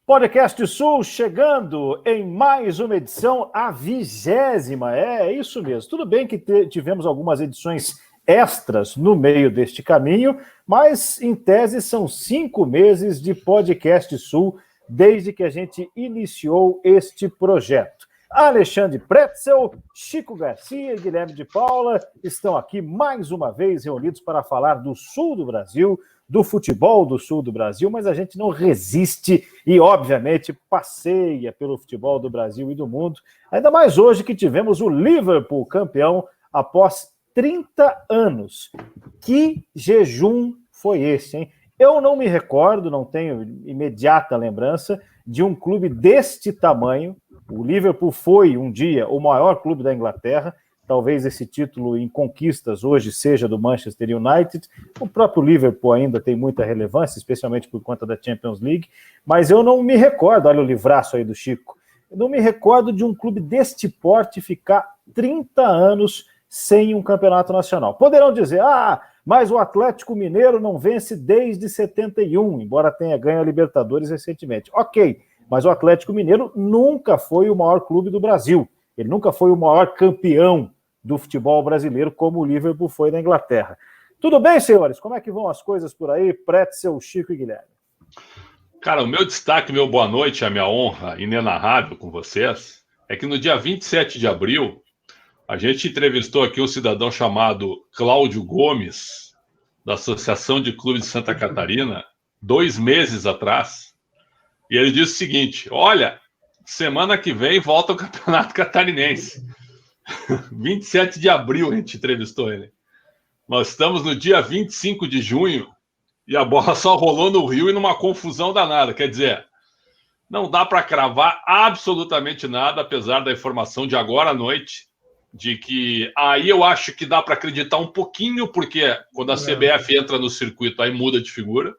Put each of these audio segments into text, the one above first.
Podcast Sul chegando em mais uma edição, a 20ª, é isso mesmo. Tudo bem que tivemos algumas edições extras no meio deste caminho, mas em tese são 5 meses de Podcast Sul desde que a gente iniciou este projeto. Alexandre Pretzel, Chico Garcia e Guilherme de Paula estão aqui mais uma vez reunidos para falar do sul do Brasil, do futebol do sul do Brasil, mas a gente não resiste e, obviamente, passeia pelo futebol do Brasil e do mundo. Ainda mais hoje que tivemos o Liverpool campeão após 30 anos. Que jejum foi esse, hein? Eu não me recordo, não tenho imediata lembrança de um clube deste tamanho. O Liverpool foi um dia o maior clube da Inglaterra. Talvez esse título em conquistas hoje seja do Manchester United. O próprio Liverpool ainda tem muita relevância, especialmente por conta da Champions League. Mas eu não me recordo, olha o livraço aí do Chico, eu não me recordo de um clube deste porte ficar 30 anos sem um campeonato nacional. Poderão dizer, mas o Atlético Mineiro não vence desde 71, embora tenha ganho a Libertadores recentemente. Ok, mas o Atlético Mineiro nunca foi o maior clube do Brasil. Ele nunca foi o maior campeão do futebol brasileiro, como o Liverpool foi na Inglaterra. Tudo bem, senhores? Como é que vão as coisas por aí? Pretzel, Chico e Guilherme. Cara, o meu destaque, meu boa noite, a minha honra inenarrável com vocês, é que no dia 27 de abril, a gente entrevistou aqui um cidadão chamado Cláudio Gomes, da Associação de Clubes de Santa Catarina, 2 meses atrás, e ele disse o seguinte: olha, semana que vem volta o Campeonato Catarinense. 27 de abril a gente entrevistou ele. Nós estamos no dia 25 de junho e a bola só rolou no Rio e numa confusão danada. Quer dizer, não dá para cravar absolutamente nada, apesar da informação de agora à noite, de que aí eu acho que dá para acreditar um pouquinho, porque quando a CBF entra no circuito, aí muda de figura.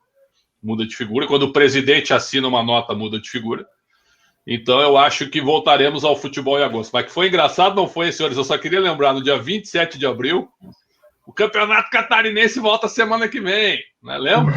Quando o presidente assina uma nota, muda de figura. Então, eu acho que voltaremos ao futebol em agosto. Mas que foi engraçado, não foi, senhores? Eu só queria lembrar, no dia 27 de abril, o Campeonato Catarinense volta semana que vem. Né? Lembra?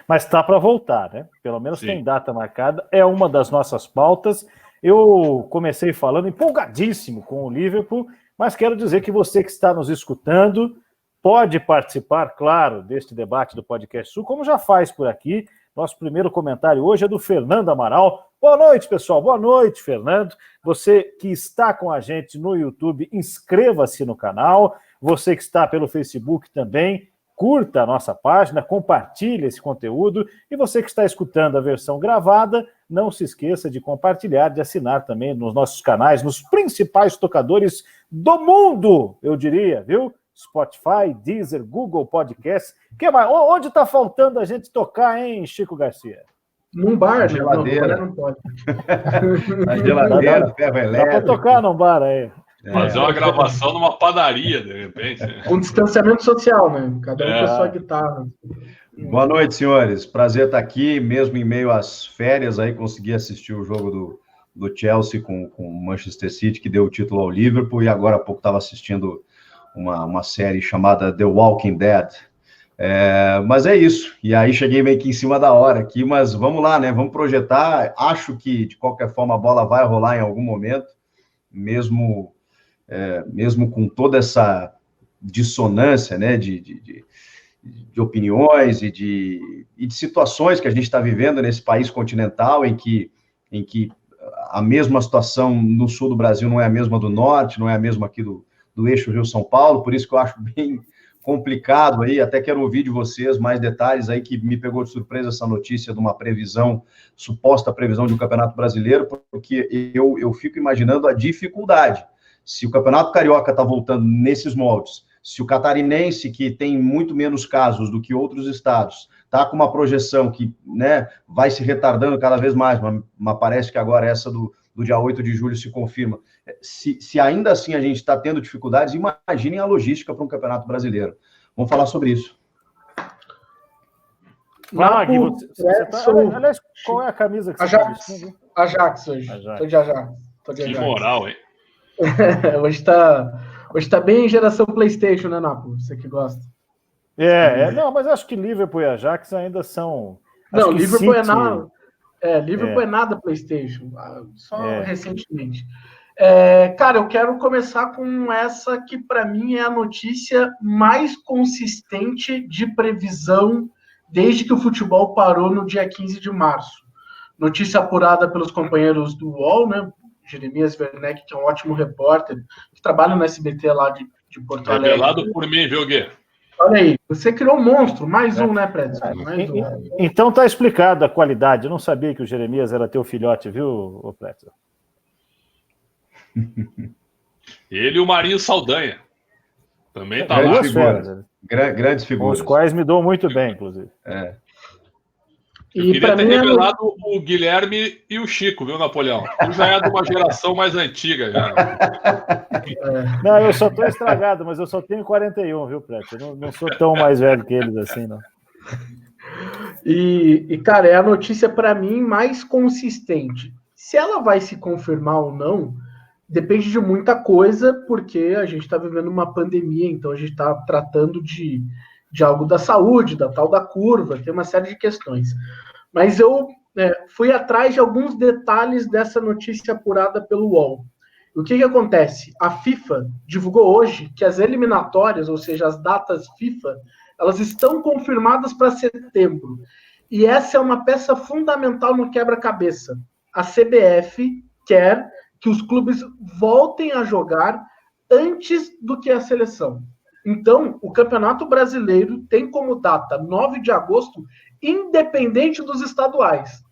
Mas está para voltar, né? Pelo menos Sim. Tem data marcada. É uma das nossas pautas. Eu comecei falando empolgadíssimo com o Liverpool, mas quero dizer que você que está nos escutando pode participar, claro, deste debate do Podcast Sul, como já faz por aqui. Nosso primeiro comentário hoje é do Fernando Amaral. Boa noite, pessoal. Boa noite, Fernando. Você que está com a gente no YouTube, inscreva-se no canal. Você que está pelo Facebook também, curta a nossa página, compartilhe esse conteúdo. E você que está escutando a versão gravada, não se esqueça de compartilhar, de assinar também nos nossos canais, nos principais tocadores do mundo, eu diria, viu? Spotify, Deezer, Google Podcast. Que mais? Onde está faltando a gente tocar, hein, Chico Garcia? Num bar, na geladeira. Não pode. Na geladeira, ferro elétrico. Dá para tocar num bar aí. Fazer uma gravação numa padaria, de repente. Com distanciamento social, né? Cada um com a sua guitarra. Boa noite, senhores. Prazer estar aqui, mesmo em meio às férias, aí consegui assistir o jogo do Chelsea com o Manchester City, que deu o título ao Liverpool, e agora há pouco estava assistindo uma série chamada The Walking Dead. Mas é isso. E aí cheguei meio que em cima da hora aqui, mas vamos lá, né? Vamos projetar. Acho que, de qualquer forma, a bola vai rolar em algum momento, mesmo com toda essa dissonância, né, de opiniões e de situações que a gente está vivendo nesse país continental, em que a mesma situação no sul do Brasil não é a mesma do norte, não é a mesma aqui do eixo Rio-São Paulo, por isso que eu acho bem complicado aí, até quero ouvir de vocês mais detalhes aí, que me pegou de surpresa essa notícia de uma suposta previsão de um campeonato brasileiro, porque eu fico imaginando a dificuldade. Se o Campeonato Carioca está voltando nesses moldes, se o catarinense, que tem muito menos casos do que outros estados, está com uma projeção que, né, vai se retardando cada vez mais, mas parece que agora essa do dia 8 de julho se confirma. Se ainda assim a gente está tendo dificuldades, imaginem a logística para um campeonato brasileiro. Vamos falar sobre isso. Aliás, qual é a camisa que você está vestindo? Ajax hoje. Estou de Ajax. Que moral, hein? Hoje tá bem geração PlayStation, né, Napo? Você que gosta. Não, mas acho que Liverpool e Ajax ainda são Não, Liverpool City... Liverpool é nada PlayStation, só recentemente. Cara, eu quero começar com essa que para mim é a notícia mais consistente de previsão desde que o futebol parou no dia 15 de março. Notícia apurada pelos companheiros do UOL, né? Jeremias Werneck, que é um ótimo repórter, que trabalha no SBT lá de Porto Alegre. Revelado por mim, viu, Gui? Olha aí, você criou um monstro, mais um, né, Prédio? Então tá explicado a qualidade. Eu não sabia que o Jeremias era teu filhote, viu, Prédio? Ele e o Marinho Saldanha. Também tá lá. Grandes figuras. Com os quais me dou muito bem, inclusive. Eu queria ter revelado o Guilherme e o Chico, viu, Napoleão? Tu já é de uma geração mais antiga, já. Não, eu só tô estragado, mas eu só tenho 41, viu, Prédio? Eu não sou tão mais velho que eles assim, não. Cara, é a notícia, para mim, mais consistente. Se ela vai se confirmar ou não, depende de muita coisa, porque a gente está vivendo uma pandemia, então a gente está tratando de algo da saúde, da tal da curva, tem uma série de questões. Mas eu fui atrás de alguns detalhes dessa notícia apurada pelo UOL. O que acontece? A FIFA divulgou hoje que as eliminatórias, ou seja, as datas FIFA, elas estão confirmadas para setembro. E essa é uma peça fundamental no quebra-cabeça. A CBF quer que os clubes voltem a jogar antes do que a seleção. Então, o Campeonato Brasileiro tem como data 9 de agosto, independente dos estaduais.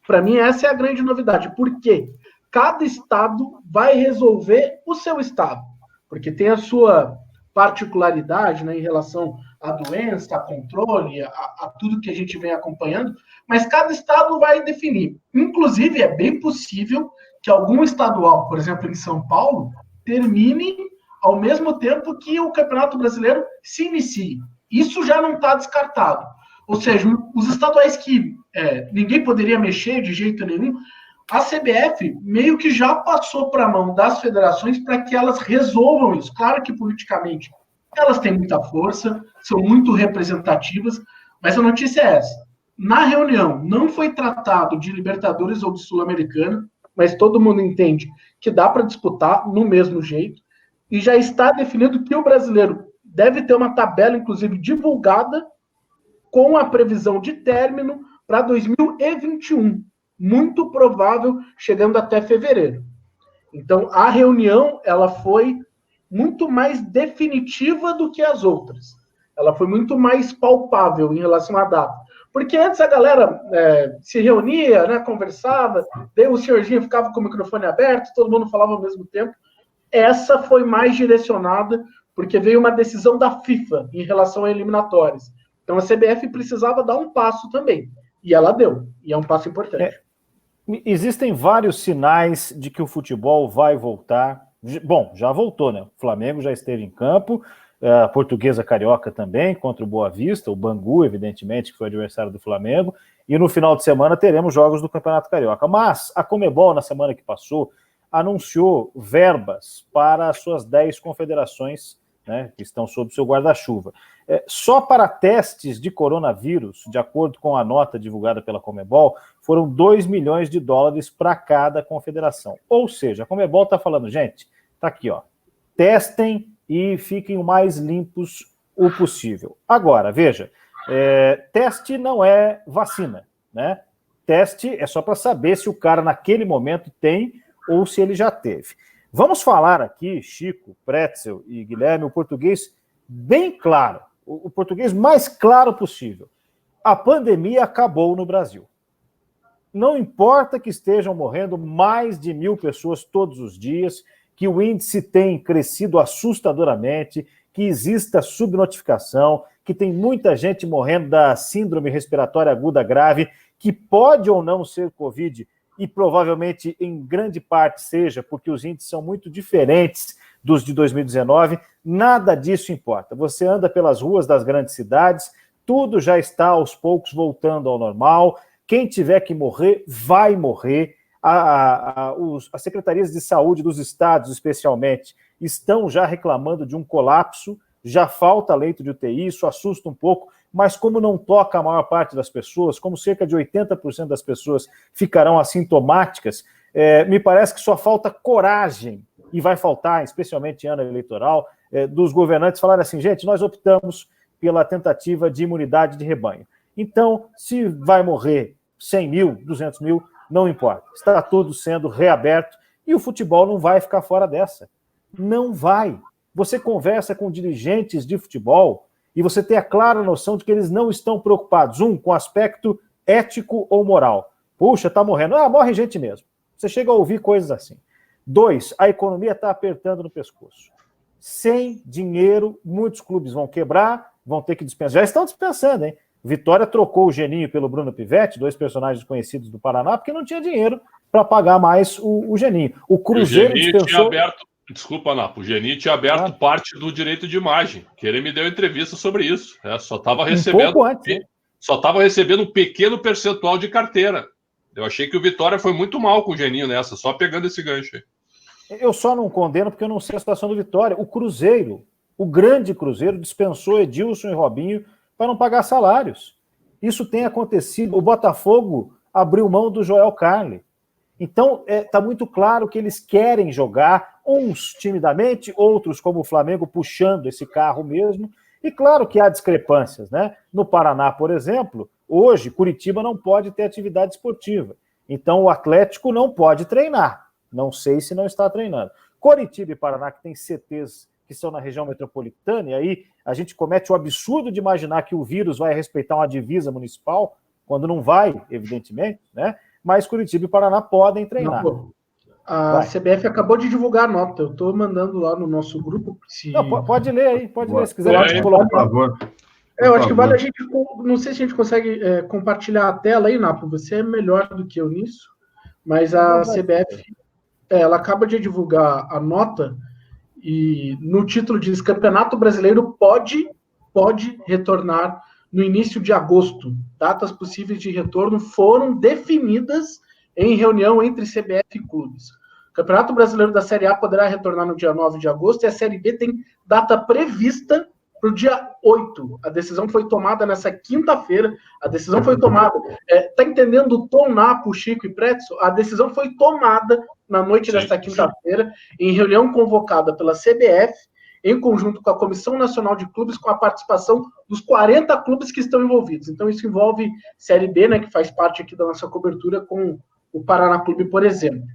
Para mim, essa é a grande novidade. Por quê? Cada estado vai resolver o seu estado, porque tem a sua particularidade, né, em relação à doença, a controle, a tudo que a gente vem acompanhando, mas cada estado vai definir. Inclusive, é bem possível que algum estadual, por exemplo, em São Paulo, termine ao mesmo tempo que o Campeonato Brasileiro se inicie. Isso já não está descartado. Ou seja, os estaduais que ninguém poderia mexer de jeito nenhum, a CBF meio que já passou para a mão das federações para que elas resolvam isso. Claro que politicamente elas têm muita força, são muito representativas, mas a notícia é essa. Na reunião não foi tratado de Libertadores ou de Sul-Americana, mas todo mundo entende que dá para disputar no mesmo jeito. E já está definido que o brasileiro deve ter uma tabela, inclusive, divulgada com a previsão de término para 2021. Muito provável, chegando até fevereiro. Então, a reunião ela foi muito mais definitiva do que as outras. Ela foi muito mais palpável em relação à data. Porque antes a galera se reunia, né, conversava, daí o senhorzinho ficava com o microfone aberto, todo mundo falava ao mesmo tempo. Essa foi mais direcionada, porque veio uma decisão da FIFA em relação a eliminatórias. Então a CBF precisava dar um passo também. E ela deu. E é um passo importante. Existem vários sinais de que o futebol vai voltar. Bom, já voltou, né? O Flamengo já esteve em campo, a Portuguesa Carioca também, contra o Boa Vista, o Bangu, evidentemente, que foi adversário do Flamengo. E no final de semana teremos jogos do Campeonato Carioca. Mas a Conmebol, na semana que passou, anunciou verbas para as suas 10 confederações, né, que estão sob seu guarda-chuva. Só para testes de coronavírus, de acordo com a nota divulgada pela Conmebol, foram 2 milhões de dólares para cada confederação. Ou seja, a Conmebol está falando, gente, tá aqui, ó, testem e fiquem o mais limpos o possível. Agora, veja, teste não é vacina, né? Teste é só para saber se o cara naquele momento tem ou se ele já teve. Vamos falar aqui, Chico, Pretzel e Guilherme, o português bem claro, o português mais claro possível. A pandemia acabou no Brasil. Não importa que estejam morrendo mais de 1.000 pessoas todos os dias, que o índice tem crescido assustadoramente, que exista subnotificação, que tem muita gente morrendo da síndrome respiratória aguda grave, que pode ou não ser Covid, e provavelmente em grande parte seja, porque os índices são muito diferentes dos de 2019, nada disso importa. Você anda pelas ruas das grandes cidades, tudo já está aos poucos voltando ao normal, quem tiver que morrer, vai morrer. As secretarias de saúde dos estados, especialmente, estão já reclamando de um colapso, já falta leito de UTI, isso assusta um pouco, mas como não toca a maior parte das pessoas, como cerca de 80% das pessoas ficarão assintomáticas, me parece que só falta coragem, e vai faltar, especialmente em ano eleitoral, dos governantes falarem assim, gente, nós optamos pela tentativa de imunidade de rebanho. Então, se vai morrer 100 mil, 200 mil, não importa. Está tudo sendo reaberto e o futebol não vai ficar fora dessa. Não vai. Você conversa com dirigentes de futebol e você tem a clara noção de que eles não estão preocupados, com o aspecto ético ou moral. Puxa, está morrendo. Morre gente mesmo. Você chega a ouvir coisas assim. 2, a economia está apertando no pescoço. Sem dinheiro, muitos clubes vão quebrar, vão ter que dispensar. Já estão dispensando, hein? Vitória trocou o Geninho pelo Bruno Pivetti, 2 personagens conhecidos do Paraná, porque não tinha dinheiro para pagar mais o Geninho. O Cruzeiro dispensou... Desculpa, Napo, o Geninho tinha aberto parte do direito de imagem, que ele me deu entrevista sobre isso. Só estava recebendo, recebendo um pequeno percentual de carteira. Eu achei que o Vitória foi muito mal com o Geninho nessa, só pegando esse gancho aí. Eu só não condeno porque eu não sei a situação do Vitória. O Cruzeiro, o grande Cruzeiro, dispensou Edilson e Robinho para não pagar salários. Isso tem acontecido. O Botafogo abriu mão do Joel Carli. Então, está muito claro que eles querem jogar, uns timidamente, outros, como o Flamengo, puxando esse carro mesmo. E claro que há discrepâncias, né? No Paraná, por exemplo, hoje, Curitiba não pode ter atividade esportiva. Então, o Atlético não pode treinar. Não sei se não está treinando. Curitiba e Paraná, que tem CTs que são na região metropolitana, e aí a gente comete o absurdo de imaginar que o vírus vai respeitar uma divisa municipal, quando não vai, evidentemente, né? Mas Curitiba e Paraná podem treinar. A CBF acabou de divulgar a nota. Eu estou mandando lá no nosso grupo. Não, pode ler aí, pode ler, se quiser. Por favor. Eu acho que vale a gente... Não sei se a gente consegue compartilhar a tela aí, Napo. Você é melhor do que eu nisso. Mas a CBF, ela acaba de divulgar a nota e no título diz Campeonato Brasileiro pode retornar no início de agosto. Datas possíveis de retorno foram definidas em reunião entre CBF e clubes. O Campeonato Brasileiro da Série A poderá retornar no dia 9 de agosto e a Série B tem data prevista para o dia 8. A decisão foi tomada nessa quinta-feira. A decisão foi tomada... Tá entendendo o tom, Napo, Chico e Pretzel? A decisão foi tomada na noite desta quinta-feira, em reunião convocada pela CBF, em conjunto com a Comissão Nacional de Clubes, com a participação dos 40 clubes que estão envolvidos. Então, isso envolve Série B, né, que faz parte aqui da nossa cobertura com o Paraná Clube, por exemplo.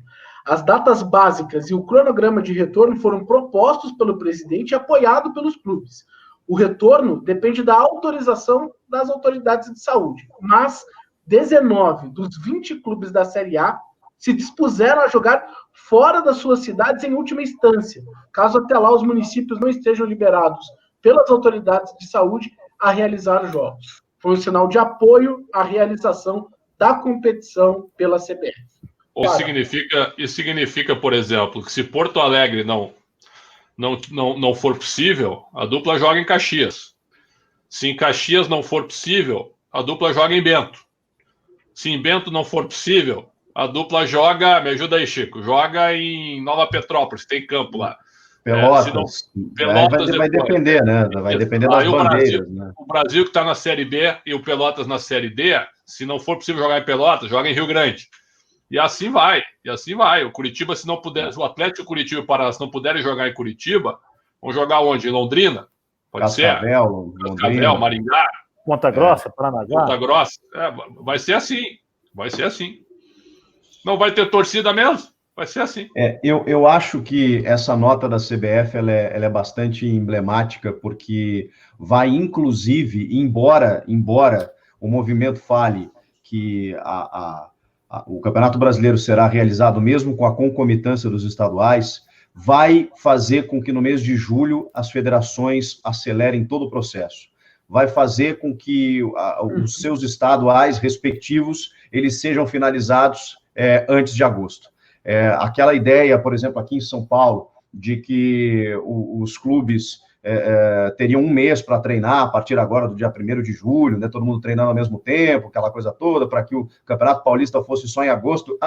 As datas básicas e o cronograma de retorno foram propostos pelo presidente e apoiado pelos clubes. O retorno depende da autorização das autoridades de saúde, mas 19 dos 20 clubes da Série A se dispuseram a jogar fora das suas cidades em última instância, caso até lá os municípios não estejam liberados pelas autoridades de saúde a realizar jogos. Foi um sinal de apoio à realização da competição pela CBF. Isso significa, por exemplo, que se Porto Alegre não for possível, a dupla joga em Caxias. Se em Caxias não for possível, a dupla joga em Bento. Se em Bento não for possível, a dupla joga, me ajuda aí, Chico, joga em Nova Petrópolis, tem campo lá. Pelotas. Vai depender, né? Vai depender das bandeiras. Né? O Brasil que está na Série B e o Pelotas na Série D, se não for possível jogar em Pelotas, joga em Rio Grande. E assim vai. O Curitiba, se não puder, o Atlético, Curitiba e Paraná, se não puderem jogar em Curitiba, vão jogar onde? Em Londrina? Pode ser? Cascavel, Maringá. Ponta Grossa, Paranaguá. Ponta Grossa. Vai ser assim. Não vai ter torcida mesmo? Vai ser assim. Eu acho que essa nota da CBF ela é bastante emblemática, porque vai, inclusive, embora o movimento fale que o Campeonato Brasileiro será realizado mesmo com a concomitância dos estaduais, vai fazer com que no mês de julho as federações acelerem todo o processo. Vai fazer com que os seus estaduais respectivos eles sejam finalizados antes de agosto. Aquela ideia, por exemplo, aqui em São Paulo, de que os clubes teriam um mês para treinar a partir agora do dia 1º de julho, né, todo mundo treinando ao mesmo tempo, aquela coisa toda, para que o Campeonato Paulista fosse só em agosto,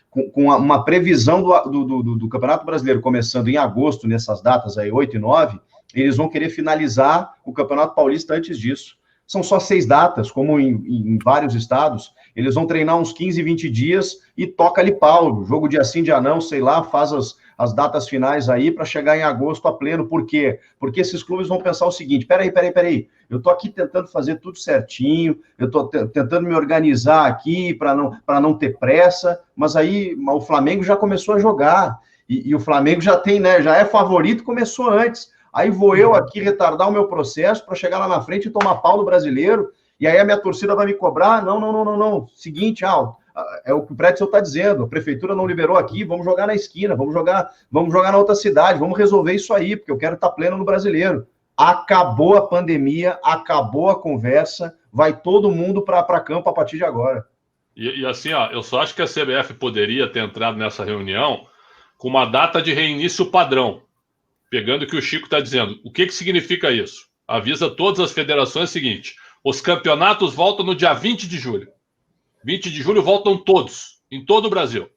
com uma previsão do Campeonato Brasileiro começando em agosto, nessas datas aí, 8 e 9, eles vão querer finalizar o Campeonato Paulista antes disso. são só 6 datas, como em vários estados, eles vão treinar uns 15, 20 dias e toca ali pau, jogo dia sim, dia não, sei lá, faz as datas finais aí para chegar em agosto a pleno. Por quê? Porque esses clubes vão pensar o seguinte, peraí, eu tô aqui tentando fazer tudo certinho, eu tô tentando me organizar aqui para não ter pressa, mas aí o Flamengo já começou a jogar, e o Flamengo já tem, né, já é favorito, começou antes. Aí vou eu aqui retardar o meu processo para chegar lá na frente e tomar pau no brasileiro, e aí a minha torcida vai me cobrar. Não. Seguinte, é o que o Pretzel está dizendo, a prefeitura não liberou aqui, vamos jogar na esquina, vamos jogar na outra cidade, vamos resolver isso aí, porque eu quero estar pleno no brasileiro. Acabou a pandemia, acabou a conversa, vai todo mundo para campo a partir de agora. E assim, eu só acho que a CBF poderia ter entrado nessa reunião com uma data de reinício padrão, pegando o que o Chico está dizendo. O que significa isso? Avisa todas as federações o seguinte: os campeonatos voltam no dia 20 de julho. 20 de julho voltam todos, em todo o Brasil.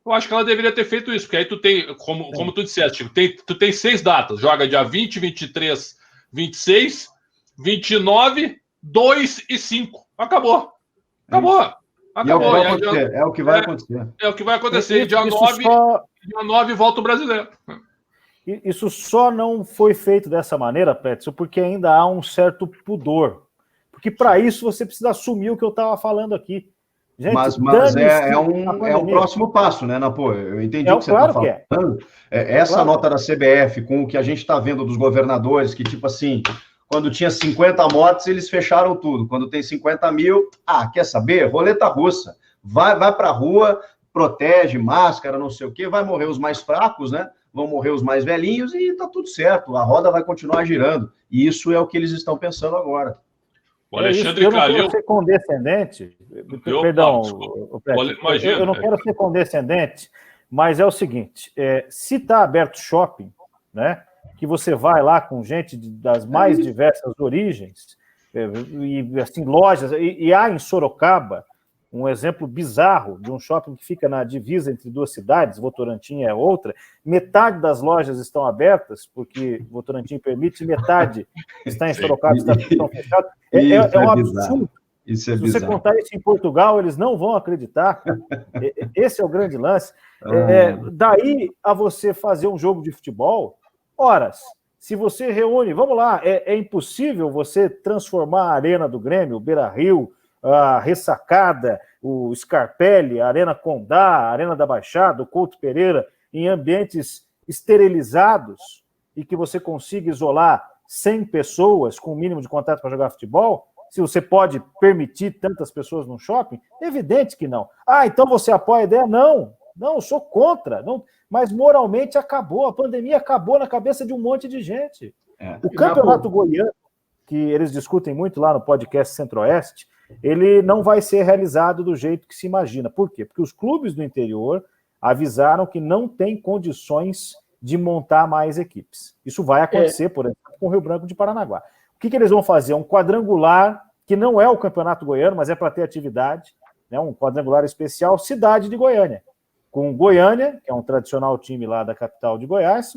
Eu acho que ela deveria ter feito isso, porque aí tu tem, como tu disseste, Chico, tu tem 6 datas. Joga dia 20, 23, 26, 29, 2 e 5. Acabou. É o que vai acontecer. É o que vai acontecer. Dia 9 volta o brasileiro. Isso só não foi feito dessa maneira, Pretzel, porque ainda há um certo pudor. Porque para isso você precisa assumir o que eu estava falando aqui. Gente, mas é um próximo passo, né, Napô? Eu entendi o que você está falando. Essa nota da CBF, com o que a gente está vendo dos governadores, que tipo assim, quando tinha 50 mortes, eles fecharam tudo. Quando tem 50 mil, quer saber? Roleta russa. Vai para a rua, protege, máscara, não sei o quê, vai morrer os mais fracos, né? Vão morrer os mais velhinhos e tá tudo certo. A roda vai continuar girando. E isso é o que eles estão pensando agora. O Alexandre eu não quero ser condescendente. Perdão, eu não quero ser condescendente, mas é o seguinte: se está aberto shopping, né, que você vai lá com gente das mais diversas origens, e assim, lojas, e há em Sorocaba um exemplo bizarro de um shopping que fica na divisa entre 2 cidades, Votorantim é outra, metade das lojas estão abertas, porque Votorantim permite, metade está em Sorocaba, estão fechadas. É um absurdo. Isso é Se você contar isso em Portugal, eles não vão acreditar. Esse é o grande lance. Daí a você fazer um jogo de futebol, horas, se você reúne, vamos lá, é impossível você transformar a Arena do Grêmio, o Beira-Rio, a Ressacada, o Scarpelli, a Arena Condá, a Arena da Baixada, o Couto Pereira, em ambientes esterilizados e que você consiga isolar 100 pessoas com o mínimo de contato para jogar futebol? Se você pode permitir tantas pessoas num shopping? É evidente que não. Então você apoia a ideia? Não, eu sou contra. Não, mas moralmente acabou, a pandemia acabou na cabeça de um monte de gente. O Campeonato Goiano, que eles discutem muito lá no podcast Centro-Oeste, ele não vai ser realizado do jeito que se imagina. Por quê? Porque os clubes do interior avisaram que não tem condições de montar mais equipes. Isso vai acontecer, por exemplo, com o Rio Branco de Paranaguá. O que eles vão fazer? Um quadrangular, que não é o Campeonato Goiano, mas é para ter atividade, né? Um quadrangular especial, cidade de Goiânia. Com Goiânia, que é um tradicional time lá da capital de Goiás,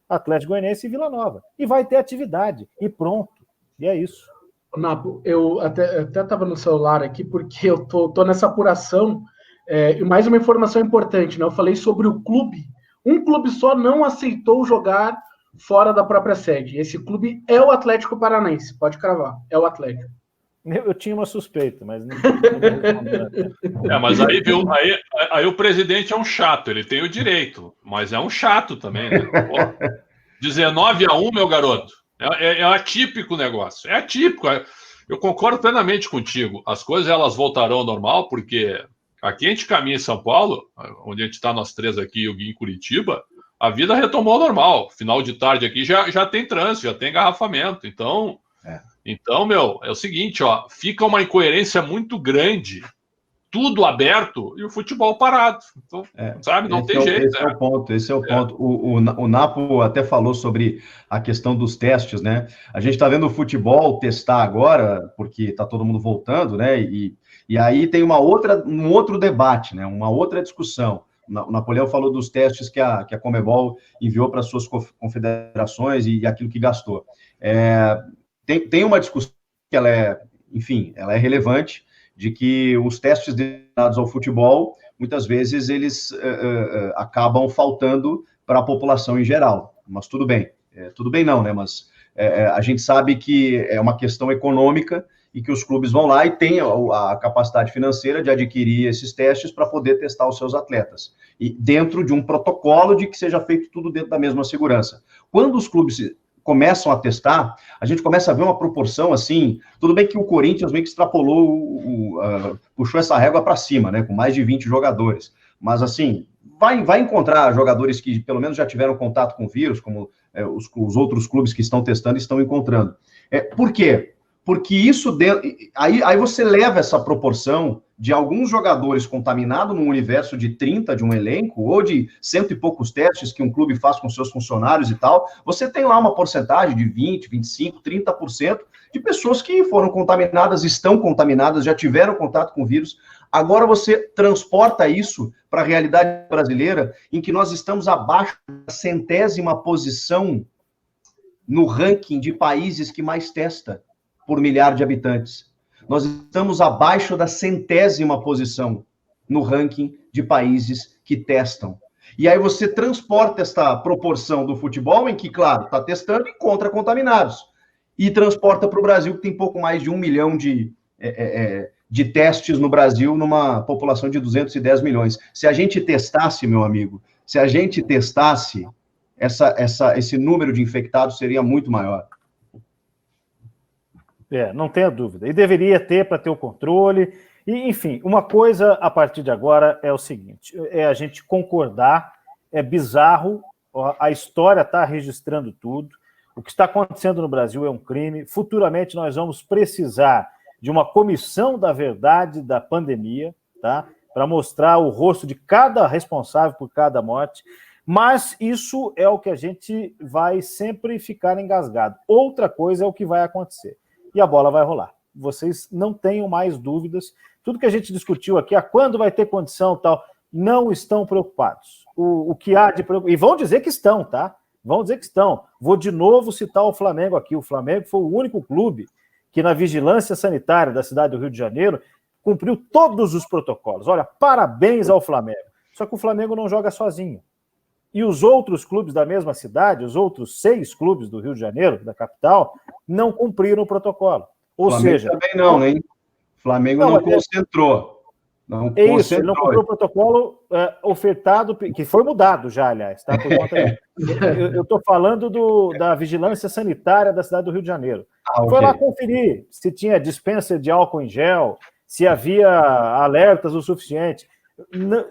Atlético Goianiense e Vila Nova. E vai ter atividade. E pronto. E é isso. Napo, eu até estava no celular aqui, porque eu tô nessa apuração, e mais uma informação importante, né? Eu falei sobre o clube. Um clube só não aceitou jogar fora da própria sede. Esse clube é o Atlético Paranaense, pode cravar, é o Atlético. Eu tinha uma suspeita, mas não. Mas aí o presidente é um chato, ele tem o direito, mas é um chato também, né? 19-1, meu garoto. É atípico o negócio. É atípico. Eu concordo plenamente contigo. As coisas elas voltarão ao normal, porque aqui a gente caminha em São Paulo, onde a gente está nós 3 aqui e o Gui em Curitiba, a vida retomou ao normal. Final de tarde aqui já tem trânsito, já tem engarrafamento. Então, é o seguinte, fica uma incoerência muito grande. Tudo aberto e o futebol parado. Então, sabe, não tem jeito. Esse é o ponto. O Napo até falou sobre a questão dos testes, né? A gente está vendo o futebol testar agora, porque está todo mundo voltando, né? E aí tem um outro debate, né? Uma outra discussão. O Napoleão falou dos testes que a Conmebol enviou para suas confederações e aquilo que gastou. Tem uma discussão que ela é, enfim, ela é relevante, de que os testes destinados ao futebol, muitas vezes eles acabam faltando para a população em geral. Mas tudo bem não, né? Mas a gente sabe que é uma questão econômica e que os clubes vão lá e têm a capacidade financeira de adquirir esses testes para poder testar os seus atletas. E dentro de um protocolo de que seja feito tudo dentro da mesma segurança. Quando os clubes começam a testar, a gente começa a ver uma proporção assim, tudo bem que o Corinthians meio que extrapolou, puxou essa régua para cima, né, com mais de 20 jogadores, mas assim, vai encontrar jogadores que pelo menos já tiveram contato com o vírus, como os outros clubes que estão testando estão encontrando. Por quê? Porque isso, aí você leva essa proporção de alguns jogadores contaminados num universo de 30 de um elenco, ou de 100 e poucos testes que um clube faz com seus funcionários e tal, você tem lá uma porcentagem de 20, 25, 30% de pessoas que foram contaminadas, estão contaminadas, já tiveram contato com o vírus. Agora você transporta isso para a realidade brasileira, em que nós estamos abaixo da 100ª posição no ranking de países que mais testa por milhar de habitantes. Nós estamos abaixo da 100ª posição no ranking de países que testam. E aí você transporta esta proporção do futebol, em que, claro, está testando e encontra contaminados, e transporta para o Brasil, que tem pouco mais de 1 milhão de testes no Brasil, numa população de 210 milhões. Se a gente testasse, meu amigo, esse número de infectados seria muito maior. Não tenha dúvida. E deveria ter para ter o controle. E, enfim, uma coisa a partir de agora é o seguinte: é a gente concordar, é bizarro, a história está registrando tudo. O que está acontecendo no Brasil é um crime. Futuramente nós vamos precisar de uma comissão da verdade da pandemia, tá? Para mostrar o rosto de cada responsável por cada morte. Mas isso é o que a gente vai sempre ficar engasgado. Outra coisa é o que vai acontecer. E a bola vai rolar. Vocês não tenham mais dúvidas. Tudo que a gente discutiu aqui, quando vai ter condição e tal, não estão preocupados. O que há de preocupação... E vão dizer que estão, tá? Vão dizer que estão. Vou de novo citar o Flamengo aqui. O Flamengo foi o único clube que na vigilância sanitária da cidade do Rio de Janeiro cumpriu todos os protocolos. Olha, parabéns ao Flamengo. Só que o Flamengo não joga sozinho. E os outros clubes da mesma cidade, os outros 6 clubes do Rio de Janeiro, da capital, não cumpriram o protocolo. Ou Flamengo seja... também não, hein? Flamengo não concentrou. Isso, ele não cumpriu o protocolo ofertado, que foi mudado já, aliás, tá? Por conta eu estou falando da vigilância sanitária da cidade do Rio de Janeiro. Foi lá conferir se tinha dispensa de álcool em gel, se havia alertas o suficiente.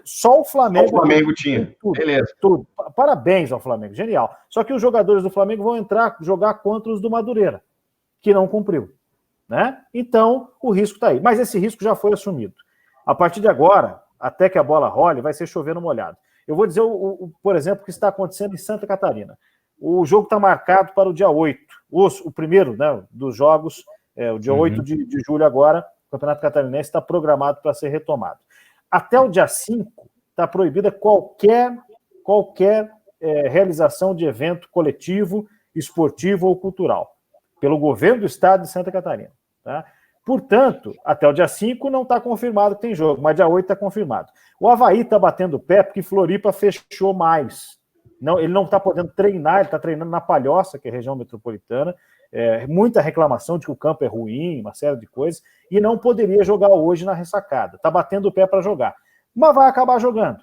Só o Flamengo tinha. Tudo, beleza. Tudo. Parabéns ao Flamengo, genial. Só que os jogadores do Flamengo vão jogar contra os do Madureira, que não cumpriu, né? Então, o risco está aí. Mas esse risco já foi assumido. A partir de agora, até que a bola role, vai ser chover no molhado. Eu vou dizer, por exemplo, o que está acontecendo em Santa Catarina. O jogo está marcado para o dia 8. O primeiro, né, dos jogos, o dia 8 de julho agora, o Campeonato Catarinense está programado para ser retomado. Até o dia 5, está proibida qualquer realização de evento coletivo, esportivo ou cultural, pelo governo do estado de Santa Catarina. Tá? Portanto, até o dia 5 não está confirmado que tem jogo, mas dia 8 está confirmado. O Avaí está batendo o pé porque Floripa fechou mais. Não, ele não está podendo treinar, ele está treinando na Palhoça, que é a região metropolitana. Muita reclamação de que o campo é ruim, uma série de coisas, e não poderia jogar hoje na ressacada. Está batendo o pé para jogar. Mas vai acabar jogando,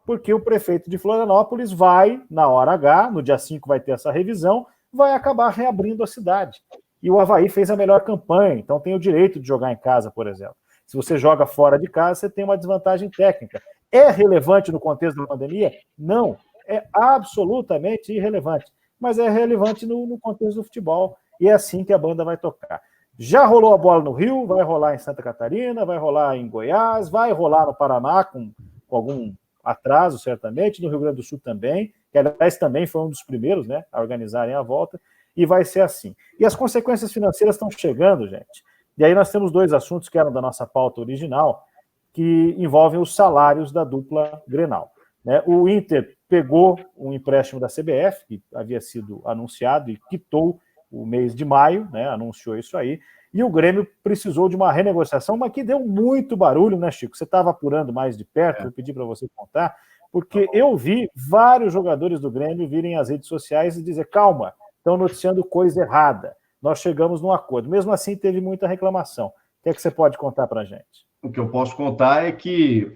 porque o prefeito de Florianópolis vai, na hora H, no dia 5 vai ter essa revisão, vai acabar reabrindo a cidade. E o Avaí fez a melhor campanha, então tem o direito de jogar em casa, por exemplo. Se você joga fora de casa, você tem uma desvantagem técnica. É relevante no contexto da pandemia? Não. É absolutamente irrelevante. Mas é relevante no contexto do futebol. E é assim que a banda vai tocar. Já rolou a bola no Rio, vai rolar em Santa Catarina, vai rolar em Goiás, vai rolar no Paraná com algum atraso, certamente, no Rio Grande do Sul também, que aliás também foi um dos primeiros, né, a organizarem a volta, e vai ser assim. E as consequências financeiras estão chegando, gente. E aí nós temos 2 assuntos que eram da nossa pauta original, que envolvem os salários da dupla Grenal. Né? O Inter pegou um empréstimo da CBF, que havia sido anunciado, e quitou o mês de maio, né, anunciou isso aí, e o Grêmio precisou de uma renegociação, mas que deu muito barulho, né, Chico? Você estava apurando mais de perto, eu pedi para você contar, porque eu vi vários jogadores do Grêmio virem às redes sociais e dizer, calma, estão noticiando coisa errada, nós chegamos num acordo. Mesmo assim, teve muita reclamação. O que é que você pode contar para a gente? O que eu posso contar é que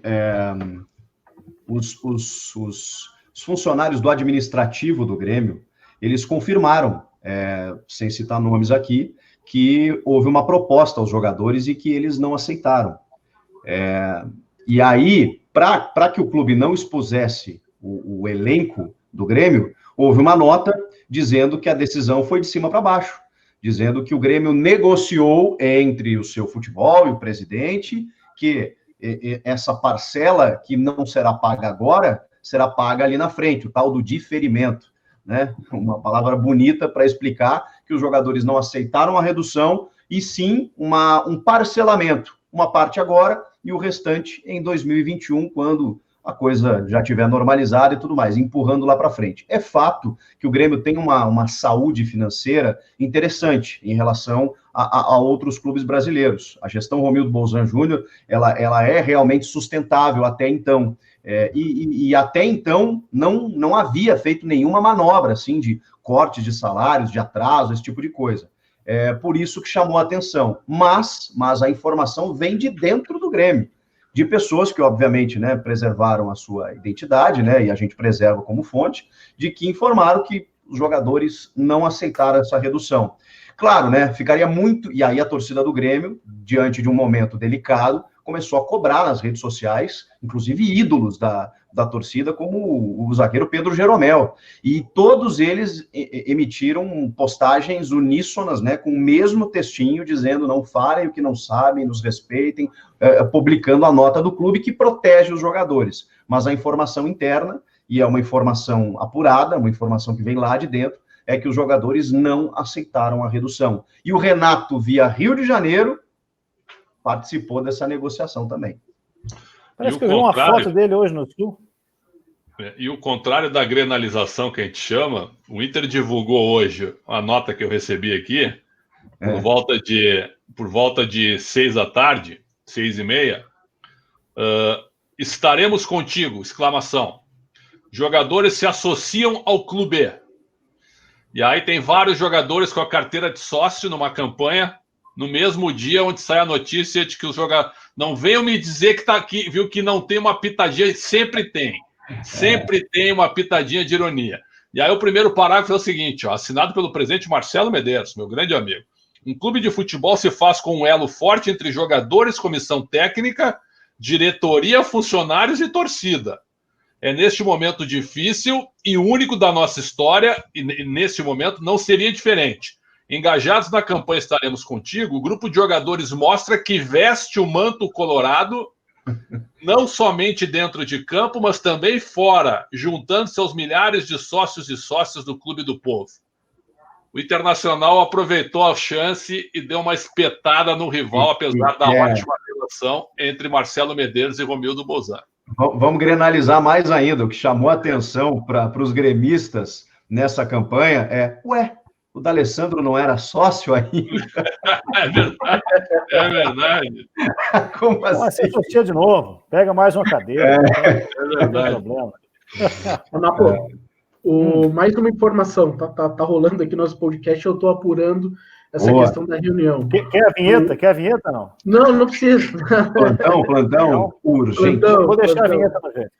os funcionários do administrativo do Grêmio, eles confirmaram, sem citar nomes aqui, que houve uma proposta aos jogadores e que eles não aceitaram. E aí, para que o clube não expusesse o elenco do Grêmio, houve uma nota dizendo que a decisão foi de cima para baixo, dizendo que o Grêmio negociou entre o seu futebol e o presidente que essa parcela que não será paga agora, será paga ali na frente, o tal do diferimento, né? Uma palavra bonita para explicar que os jogadores não aceitaram a redução e sim um parcelamento, uma parte agora e o restante em 2021, quando a coisa já estiver normalizada e tudo mais, empurrando lá para frente. É fato que o Grêmio tem uma saúde financeira interessante em relação a outros clubes brasileiros. A gestão Romildo Bolzan Júnior, ela é realmente sustentável até então. E até então não havia feito nenhuma manobra assim, de corte de salários, de atraso, esse tipo de coisa. Por isso que chamou a atenção. Mas a informação vem de dentro do Grêmio, de pessoas que, obviamente, né, preservaram a sua identidade, né, e a gente preserva como fonte, de que informaram que os jogadores não aceitaram essa redução. Claro, né, ficaria muito... E aí a torcida do Grêmio, diante de um momento delicado, começou a cobrar nas redes sociais, inclusive ídolos da torcida, como o zagueiro Pedro Jeromel. E todos eles emitiram postagens uníssonas, né, com o mesmo textinho, dizendo não falem o que não sabem, nos respeitem, publicando a nota do clube que protege os jogadores. Mas a informação interna, e é uma informação apurada, uma informação que vem lá de dentro, é que os jogadores não aceitaram a redução. E o Renato, via Rio de Janeiro, participou dessa negociação também. Parece que eu vi uma foto dele hoje no Sul. E o contrário da grenalização que a gente chama, o Inter divulgou hoje a nota que eu recebi aqui, por volta de 6 da tarde, 6h30, estaremos contigo, exclamação. Jogadores se associam ao clube. E aí tem vários jogadores com a carteira de sócio numa campanha, no mesmo dia onde sai a notícia de que os jogadores... Não venham me dizer que está aqui, viu, que não tem uma pitadinha, sempre tem. Sempre tem uma pitadinha de ironia. E aí o primeiro parágrafo é o seguinte, ó, assinado pelo presidente Marcelo Medeiros, meu grande amigo. Um clube de futebol se faz com um elo forte entre jogadores, comissão técnica, diretoria, funcionários e torcida. É neste momento difícil e único da nossa história, e neste momento não seria diferente. Engajados na campanha Estaremos Contigo, o grupo de jogadores mostra que veste o manto colorado, não somente dentro de campo, mas também fora, juntando-se aos milhares de sócios e sócias do Clube do Povo. O Internacional aproveitou a chance e deu uma espetada no rival, apesar da ótima relação entre Marcelo Medeiros e Romildo Bolzan. Vamos grenalizar mais ainda. O que chamou a atenção para os gremistas nessa campanha o D'Alessandro não era sócio ainda? É verdade, é verdade. Como assim? Você associa de novo, pega mais uma cadeira. É verdade. Não tem problema. Mais uma informação, tá rolando aqui nosso podcast, eu tô apurando essa questão da reunião. Quer a vinheta? Quer a vinheta, não? Não precisa. Plantão, urgente. Vou deixar a vinheta pra gente.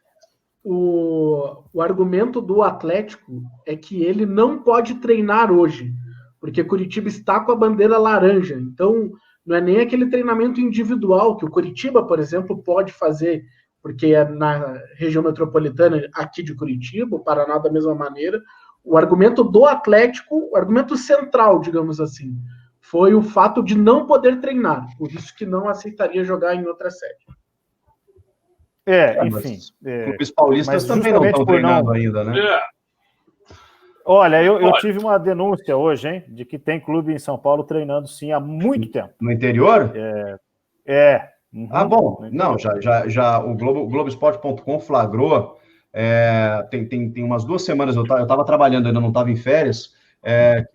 O argumento do Atlético é que ele não pode treinar hoje, porque Curitiba está com a bandeira laranja. Então, não é nem aquele treinamento individual que o Curitiba, por exemplo, pode fazer, porque é na região metropolitana aqui de Curitiba, o Paraná da mesma maneira. O argumento do Atlético, o argumento central, digamos assim, foi o fato de não poder treinar, por isso que não aceitaria jogar em outra sede. Enfim. Clubes paulistas também não estão treinando ainda, né? Olha, eu tive uma denúncia hoje, hein, de que tem clube em São Paulo treinando sim há muito tempo. No interior? Uhum. Bom. Não, já o Globoesporte.com flagrou. Tem umas 2 semanas, eu estava trabalhando, ainda não estava em férias.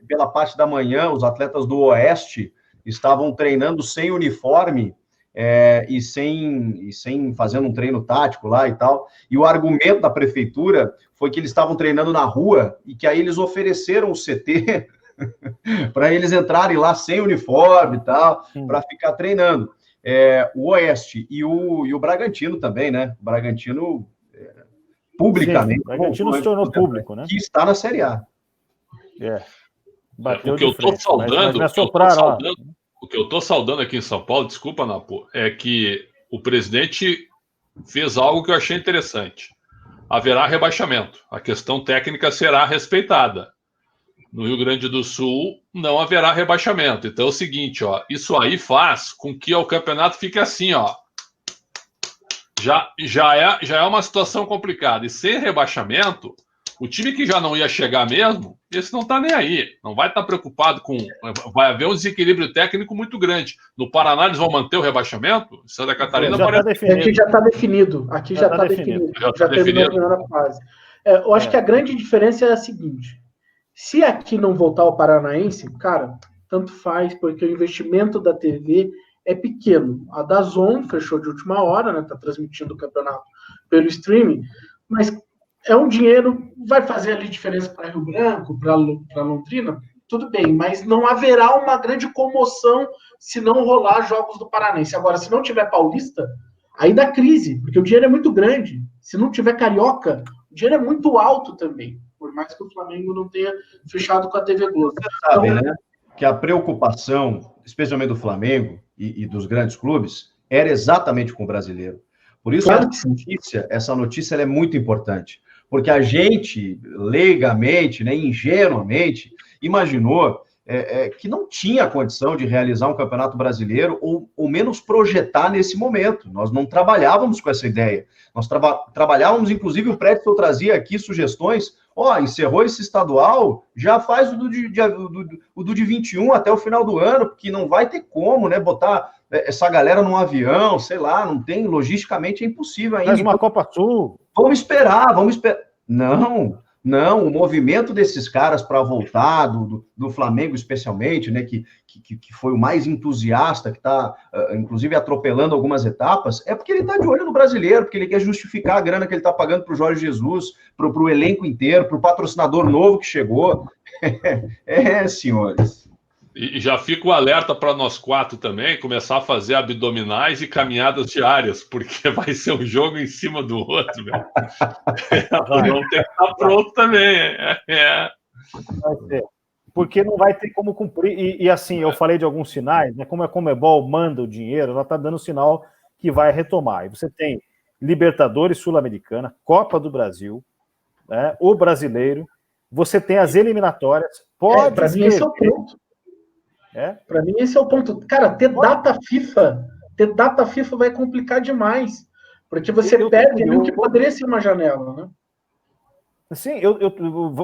Pela parte da manhã, os atletas do Oeste estavam treinando sem uniforme e sem fazendo um treino tático lá e tal. E o argumento da prefeitura foi que eles estavam treinando na rua e que aí eles ofereceram o CT para eles entrarem lá sem uniforme e tal, para ficar treinando. O Oeste e o Bragantino também, né? O Bragantino publicamente. Sim, o Bragantino se tornou público, né? Que está na Série A. Bateu o que eu estou saudando, o que eu estou saudando aqui em São Paulo, desculpa, Napo, é que o presidente fez algo que eu achei interessante. Haverá rebaixamento. A questão técnica será respeitada. No Rio Grande do Sul não haverá rebaixamento. Então é o seguinte, ó, isso aí faz com que o campeonato fique assim, ó. Já é uma situação complicada. E sem rebaixamento, o time que já não ia chegar mesmo, esse não está nem aí. Não vai estar preocupado com... Vai haver um desequilíbrio técnico muito grande. No Paraná eles vão manter o rebaixamento? Santa Catarina parece... Aqui já está definido. Aqui já está definido. Já terminou a primeira fase. Eu acho que a grande diferença é a seguinte. Se aqui não voltar o Paranaense, cara, tanto faz, porque o investimento da TV é pequeno. A DAZN fechou de última hora, né? Está transmitindo o campeonato pelo streaming, mas é um dinheiro, vai fazer ali diferença para Rio Branco, para Londrina, tudo bem, mas não haverá uma grande comoção se não rolar jogos do Paranaense. Agora, se não tiver Paulista, aí dá crise, porque o dinheiro é muito grande. Se não tiver Carioca, o dinheiro é muito alto também. Por mais que o Flamengo não tenha fechado com a TV Globo. Você sabe, né, que a preocupação, especialmente do Flamengo e dos grandes clubes, era exatamente com o brasileiro. Por isso, claro, essa notícia ela é muito importante. Porque a gente, leigamente, né, ingenuamente, imaginou que não tinha condição de realizar um campeonato brasileiro, ou menos projetar nesse momento. Nós não trabalhávamos com essa ideia. Nós trabalhávamos, inclusive, o Prédio trazia aqui sugestões. Encerrou esse estadual, já faz o de 21 até o final do ano, porque não vai ter como, né, botar essa galera num avião, sei lá, não tem, logisticamente é impossível ainda. Faz uma Copa Sul. Vamos esperar. Não, o movimento desses caras para voltar, do Flamengo especialmente, né, que foi o mais entusiasta, que está, inclusive, atropelando algumas etapas, é porque ele está de olho no brasileiro, porque ele quer justificar a grana que ele está pagando para o Jorge Jesus, para o elenco inteiro, para o patrocinador novo que chegou. Senhores. E já fica o alerta para nós quatro também, começar a fazer abdominais e caminhadas diárias, porque vai ser um jogo em cima do outro, velho. Vamos ter que estar pronto também. Vai ser. Porque não vai ter como cumprir. E assim, eu falei de alguns sinais, né? Como a Conmebol manda o dinheiro, ela está dando sinal que vai retomar. E você tem Libertadores Sul-Americana, Copa do Brasil, né? O Brasileiro, você tem as eliminatórias. Para mim, esse é o ponto. Para mim, esse é o ponto. Cara, ter data FIFA vai complicar demais. Porque você perde o que poderia ser uma janela, né? Sim,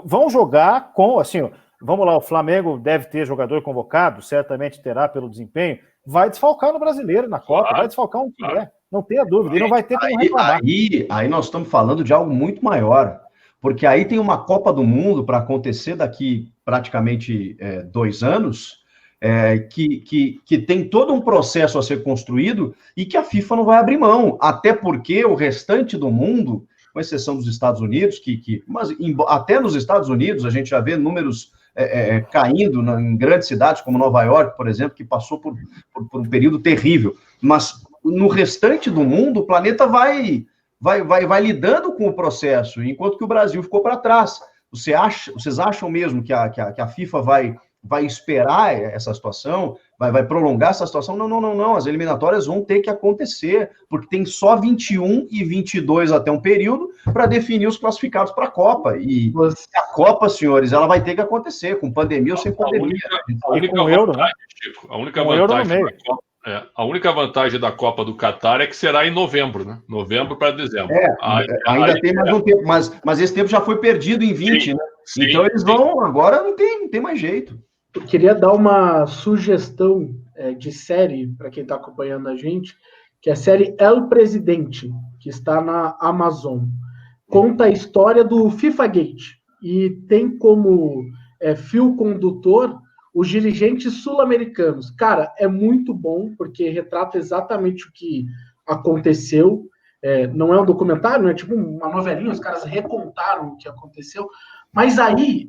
vão jogar com, assim, vamos lá, o Flamengo deve ter jogador convocado, certamente terá pelo desempenho, vai desfalcar no Brasileiro, na Copa, vai desfalcar um que não tenha dúvida, e não vai ter como reclamar. Aí nós estamos falando de algo muito maior, porque aí tem uma Copa do Mundo para acontecer daqui praticamente 2 anos, que tem todo um processo a ser construído e que a FIFA não vai abrir mão, até porque o restante do mundo, com exceção dos Estados Unidos, mas até nos Estados Unidos a gente já vê números caindo em grandes cidades como Nova York, por exemplo, que passou por um período terrível, mas no restante do mundo o planeta vai lidando com o processo, enquanto que o Brasil ficou para trás. Vocês acham mesmo que a FIFA vai esperar essa situação, vai prolongar essa situação? Não. As eliminatórias vão ter que acontecer, porque tem só 21 e 22 até um período para definir os classificados para a Copa. E a Copa, senhores, ela vai ter que acontecer, com pandemia ou sem pandemia. A única vantagem da Copa do Catar é que será em novembro, né? Novembro para dezembro. Ainda tem mais um tempo, mas esse tempo já foi perdido em 20, sim, né? Sim, então eles vão, agora não tem mais jeito. Eu queria dar uma sugestão de série para quem está acompanhando a gente, que é a série El Presidente, que está na Amazon. Conta a história do FIFA Gate e tem como fio condutor os dirigentes sul-americanos. Cara, é muito bom, porque retrata exatamente o que aconteceu. Não é um documentário, não é tipo uma novelinha, os caras recontaram o que aconteceu. Mas aí,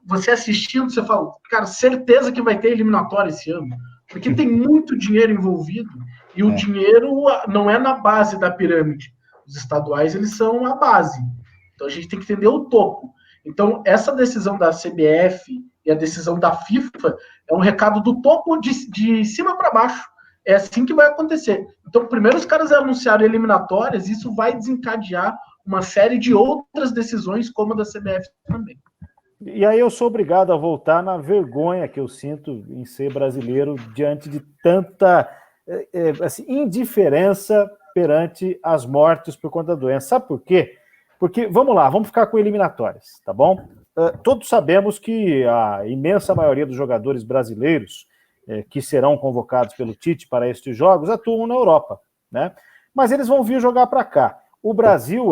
você assistindo, você fala, cara, certeza que vai ter eliminatória esse ano. Porque tem muito dinheiro envolvido. E o dinheiro não é na base da pirâmide. Os estaduais, eles são a base. Então, a gente tem que entender o topo. Então, essa decisão da CBF e a decisão da FIFA é um recado do topo de cima para baixo. É assim que vai acontecer. Então, primeiro os caras anunciaram eliminatórias, isso vai desencadear uma série de outras decisões, como a da CBF também. E aí eu sou obrigado a voltar na vergonha que eu sinto em ser brasileiro diante de tanta assim, indiferença perante as mortes por conta da doença. Sabe por quê? Porque, vamos lá, vamos ficar com eliminatórias, tá bom? Todos sabemos que a imensa maioria dos jogadores brasileiros que serão convocados pelo Tite para estes jogos atuam na Europa, né? Mas eles vão vir jogar para cá. O Brasil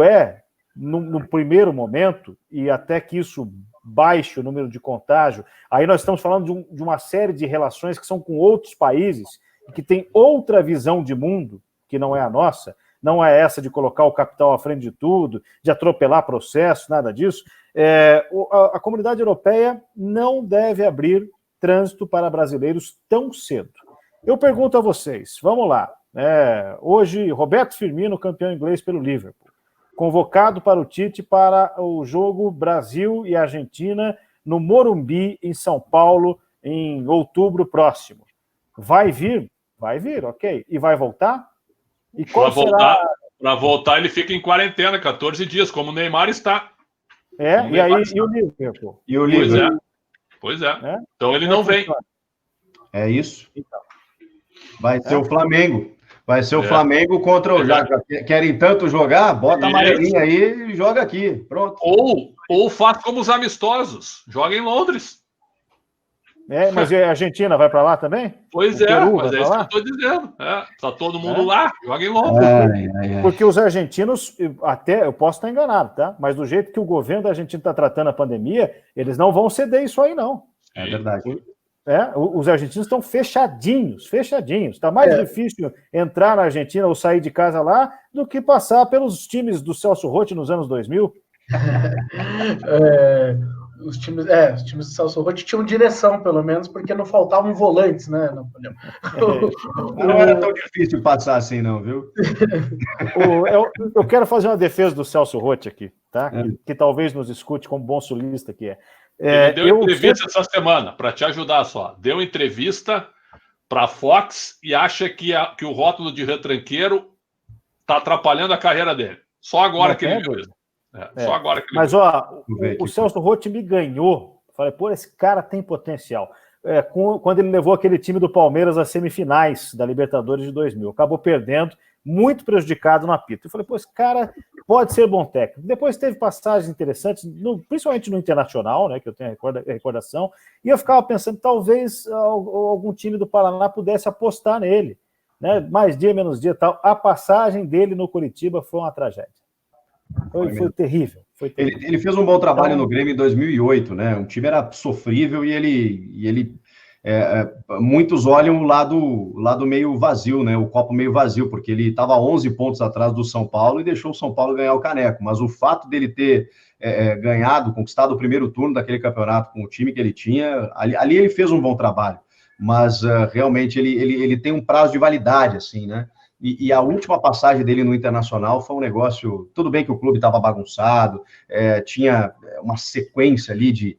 no primeiro momento, e até que isso baixe o número de contágio, aí nós estamos falando de uma série de relações que são com outros países, que tem outra visão de mundo, que não é a nossa, não é essa de colocar o capital à frente de tudo, de atropelar processo, nada disso. A comunidade europeia não deve abrir trânsito para brasileiros tão cedo. Eu pergunto a vocês, vamos lá, hoje Roberto Firmino, campeão inglês pelo Liverpool, convocado para o Tite para o jogo Brasil e Argentina no Morumbi, em São Paulo, em outubro próximo. Vai vir? Vai vir, ok. E vai voltar? E qual será... Para voltar, ele fica em quarentena, 14 dias, como o Neymar está. E aí, e o Liverpool? E o Liverpool? Pois é. Então ele não vem. É isso. Então. Vai ser o Flamengo. Vai ser o Flamengo contra o... Já querem tanto jogar? Bota a amarelinha aí e joga aqui. Pronto. Ou faz como os amistosos. Joga em Londres. Mas a Argentina vai para lá também? Pois mas é isso que eu estou dizendo. Tá todo mundo lá, joga em Londres. Porque os argentinos, até eu posso estar enganado, tá? Mas do jeito que o governo da Argentina está tratando a pandemia, eles não vão ceder isso aí, não. É verdade. Os argentinos estão fechadinhos. Está mais difícil entrar na Argentina ou sair de casa lá do que passar pelos times do Celso Roth nos anos 2000. Os times do Celso Roth tinham direção, pelo menos, porque não faltavam volantes, né, Napoleão? Não era tão difícil passar assim, não, viu? Eu quero fazer uma defesa do Celso Roth aqui, tá? Que talvez nos escute como bom sulista que é. Ele deu entrevista essa semana, para te ajudar só. Deu entrevista para a Fox e acha que o rótulo de retranqueiro está atrapalhando a carreira dele. Só agora que ele viu isso. Só agora que ele Mas, o Celso Roth me ganhou. Falei, esse cara tem potencial. Quando ele levou aquele time do Palmeiras às semifinais da Libertadores de 2000. Acabou perdendo, muito prejudicado no apito. Eu falei, esse cara pode ser bom técnico. Depois teve passagens interessantes, principalmente no Internacional, né, que eu tenho a recordação, e eu ficava pensando, talvez algum time do Paraná pudesse apostar nele. Né? Mais dia, menos dia, tal. A passagem dele no Curitiba foi uma tragédia. Foi terrível. Ele fez um bom trabalho no Grêmio em 2008, né? O time era sofrível e ele muitos olham o lado meio vazio, né? O copo meio vazio, porque ele estava 11 pontos atrás do São Paulo e deixou o São Paulo ganhar o caneco. Mas o fato dele ter conquistado o primeiro turno daquele campeonato com o time que ele tinha, ali ele fez um bom trabalho. Mas realmente ele tem um prazo de validade, assim, né? E a última passagem dele no Internacional foi um negócio... Tudo bem que o clube estava bagunçado, tinha uma sequência ali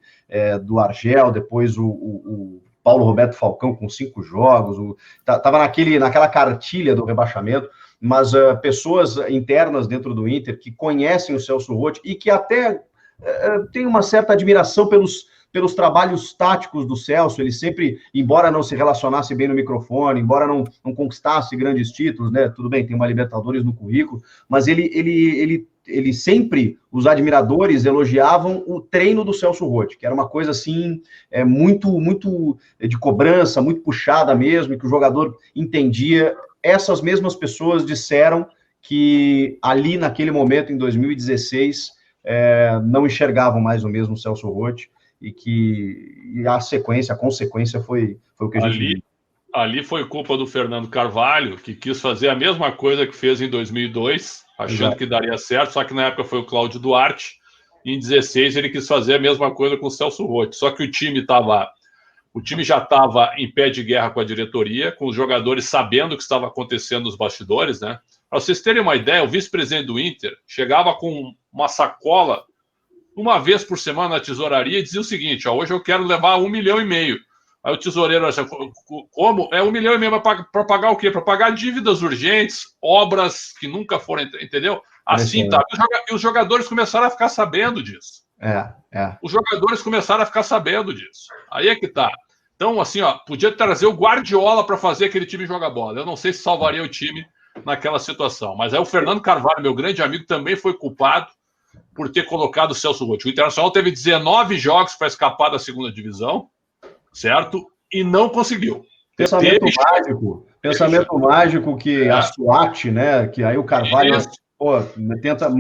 do Argel, depois o Paulo Roberto Falcão com 5 jogos, estava naquela cartilha do rebaixamento, mas pessoas internas dentro do Inter que conhecem o Celso Roth e que até têm uma certa admiração pelos trabalhos táticos do Celso. Ele sempre, embora não se relacionasse bem no microfone, embora não conquistasse grandes títulos, né? Tudo bem, tem uma Libertadores no currículo, mas ele sempre, os admiradores elogiavam o treino do Celso Roth, que era uma coisa assim, muito, muito de cobrança, muito puxada mesmo, e que o jogador entendia. Essas mesmas pessoas disseram que ali naquele momento, em 2016, não enxergavam mais o mesmo Celso Roth. e a consequência foi o que a gente viu. Ali foi culpa do Fernando Carvalho, que quis fazer a mesma coisa que fez em 2002, achando que daria certo, só que na época foi o Cláudio Duarte, e em 2016 ele quis fazer a mesma coisa com o Celso Roth, só que o time já estava em pé de guerra com a diretoria, com os jogadores sabendo o que estava acontecendo nos bastidores, né? Para vocês terem uma ideia, o vice-presidente do Inter chegava com uma sacola uma vez por semana na tesouraria e dizia o seguinte, hoje eu quero levar 1,5 milhão. Aí o tesoureiro acha, como? 1,5 milhão para pagar o quê? Para pagar dívidas urgentes, obras que nunca foram, entendeu? Assim, tá. E os jogadores começaram a ficar sabendo disso. Os jogadores começaram a ficar sabendo disso. Aí é que tá. Então, assim, podia trazer o Guardiola para fazer aquele time jogar bola. Eu não sei se salvaria o time naquela situação. Mas aí o Fernando Carvalho, meu grande amigo, também foi culpado por ter colocado o Celso Roth. O Internacional teve 19 jogos para escapar da segunda divisão, certo? E não conseguiu. Pensamento mágico que a SWAT, né? Que aí o Carvalho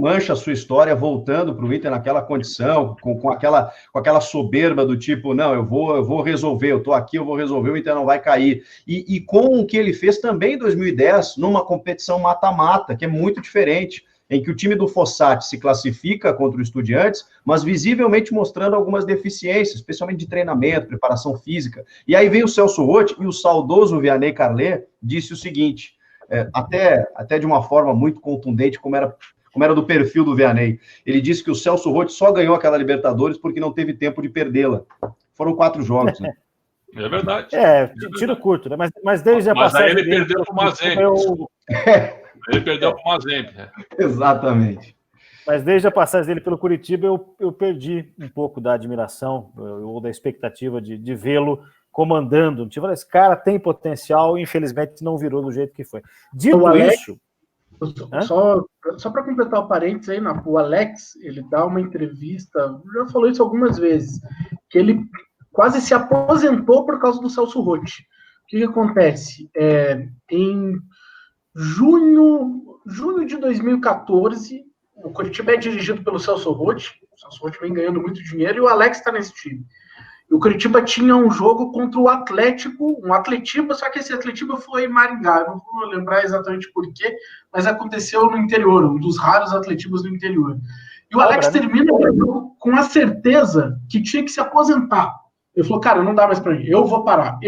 mancha a sua história voltando para o Inter naquela condição, com aquela soberba do tipo, não, eu vou resolver, eu estou aqui, eu vou resolver, o Inter não vai cair. E com o que ele fez também em 2010, numa competição mata-mata, que é muito diferente, em que o time do Fossati se classifica contra o Estudiantes, mas visivelmente mostrando algumas deficiências, especialmente de treinamento, preparação física. E aí veio o Celso Roth e o saudoso Vianney Carlet disse o seguinte, até de uma forma muito contundente, como era do perfil do Vianney. Ele disse que o Celso Roth só ganhou aquela Libertadores porque não teve tempo de perdê-la. Foram 4 jogos, né? É verdade. Tiro curto, né? Mas desde a passagem... Mas aí ele perdeu para o Mazembe. Ele perdeu para o Mazembe, né? Exatamente. Mas desde a passagem dele pelo Curitiba, eu perdi um pouco da admiração ou da expectativa de vê-lo comandando. Tipo, esse cara tem potencial, infelizmente não virou do jeito que foi. Dito isso... Só para completar o parênteses aí, o Alex, ele dá uma entrevista, já falou isso algumas vezes, que ele quase se aposentou por causa do Celso Roth. O que acontece? Em junho de 2014, o Curitiba é dirigido pelo Celso Roth. O Celso Roth vem ganhando muito dinheiro e o Alex está nesse time. E o Curitiba tinha um jogo contra o Atlético, um Atletiba, só que esse Atletiba foi em Maringá. Eu não vou lembrar exatamente por quê, mas aconteceu no interior, um dos raros Atletibas do interior. E o Alex termina o jogo com a certeza que tinha que se aposentar. Ele falou, cara, não dá mais pra mim, eu vou parar.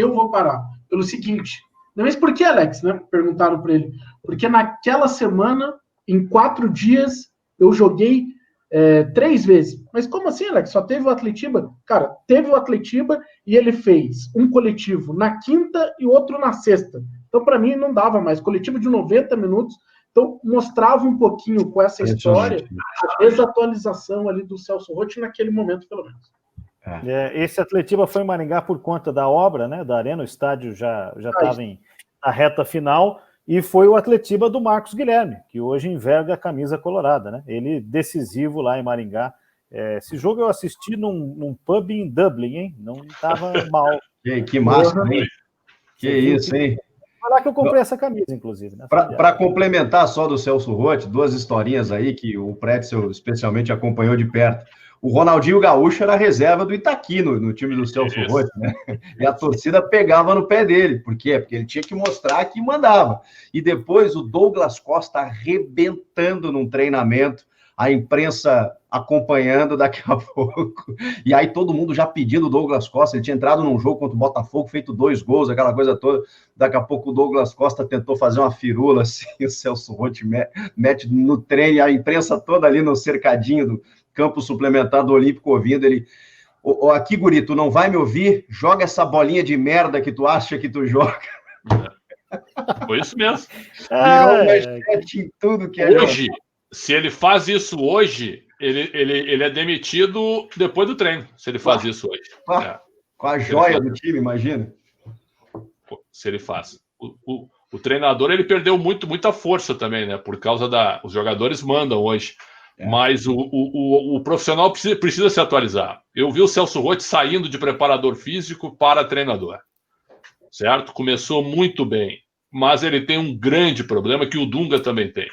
Pelo seguinte, não é por que, Alex, né? Perguntaram para ele. Porque naquela semana, em 4 dias, eu joguei 3 vezes. Mas como assim, Alex? Só teve o Atletiba? Cara, teve o Atletiba e ele fez um coletivo na quinta e outro na sexta. Então, para mim, não dava mais. Coletivo de 90 minutos. Então, mostrava um pouquinho com essa história a desatualização ali do Celso Roth naquele momento, pelo menos. Esse Atletiba foi em Maringá por conta da obra, né, da arena. O estádio já estava na reta final. E foi o Atletiba do Marcos Guilherme, que hoje enverga a camisa colorada, né? Ele decisivo lá em Maringá. Esse jogo eu assisti num pub em Dublin, hein? Não estava mal. Que massa, hein? Que isso, hein? Foi lá que eu comprei essa camisa, inclusive. Né? Para complementar só do Celso Roth, 2 historinhas aí que o Pretzel especialmente acompanhou de perto. O Ronaldinho Gaúcho era reserva do Itaqui no time do Celso Roth, né? E a torcida pegava no pé dele. Por quê? Porque ele tinha que mostrar que mandava. E depois o Douglas Costa arrebentando num treinamento, a imprensa acompanhando daqui a pouco. E aí todo mundo já pedindo o Douglas Costa. Ele tinha entrado num jogo contra o Botafogo, feito 2 gols, aquela coisa toda. Daqui a pouco o Douglas Costa tentou fazer uma firula, assim, o Celso Roth mete no trem, a imprensa toda ali no cercadinho do campo suplementar do Olímpico ouvindo ele. Aqui, guri, tu não vai me ouvir? Joga essa bolinha de merda que tu acha que tu joga. Foi isso mesmo. Virou manchete em tudo que é hoje. Se ele faz isso hoje, ele é demitido depois do treino. Se ele faz isso hoje. Com a joia do time, imagina. Se ele faz. O treinador, ele perdeu muita força também, né? Por causa os jogadores mandam hoje. Mas o profissional precisa se atualizar. Eu vi o Celso Roth saindo de preparador físico para treinador. Certo? Começou muito bem. Mas ele tem um grande problema que o Dunga também tem.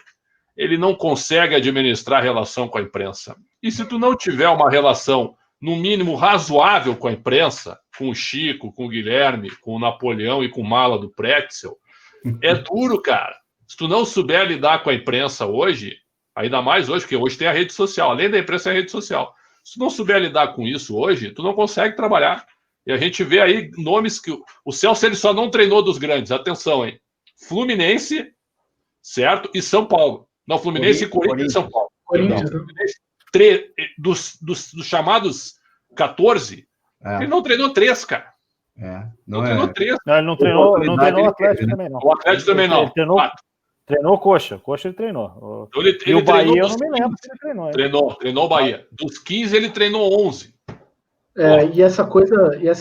Ele não consegue administrar a relação com a imprensa. E se tu não tiver uma relação no mínimo, razoável com a imprensa, com o Chico, com o Guilherme, com o Napoleão e com o Mala do Pretzel, é duro, cara. Se tu não souber lidar com a imprensa hoje, ainda mais hoje, porque hoje tem a rede social, além da imprensa, é a rede social. Se tu não souber lidar com isso hoje, tu não consegue trabalhar. E a gente vê aí nomes que... O Celso, ele só não treinou dos grandes. Atenção, hein? Fluminense, certo? E São Paulo. Não, Fluminense, Corinthians e São Paulo. Corinthians. Não, dos chamados 14, ele não treinou 3, cara. Não treinou 3. Não, ele não treinou o Atlético também, não. O Atlético também não. Ele treinou o Coxa. Coxa ele treinou. Então, ele e o treinou Bahia, eu não me lembro se ele treinou. Treinou o Bahia. Dos 15, ele treinou 11. E essa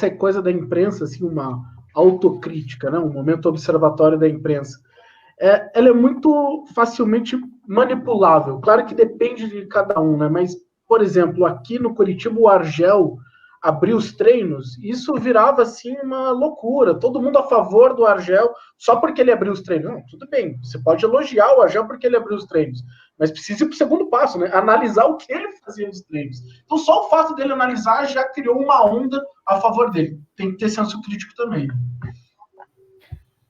coisa da imprensa, assim, uma autocrítica, né? Um momento observatório da imprensa. Ela é muito facilmente manipulável. Claro que depende de cada um, né? Mas, por exemplo, aqui no Curitiba, o Argel abriu os treinos, isso virava, assim, uma loucura. Todo mundo a favor do Argel, só porque ele abriu os treinos. Não, tudo bem, você pode elogiar o Argel porque ele abriu os treinos, mas precisa ir para o segundo passo, né? Analisar o que ele fazia nos treinos. Então, só o fato dele analisar já criou uma onda a favor dele. Tem que ter senso crítico também.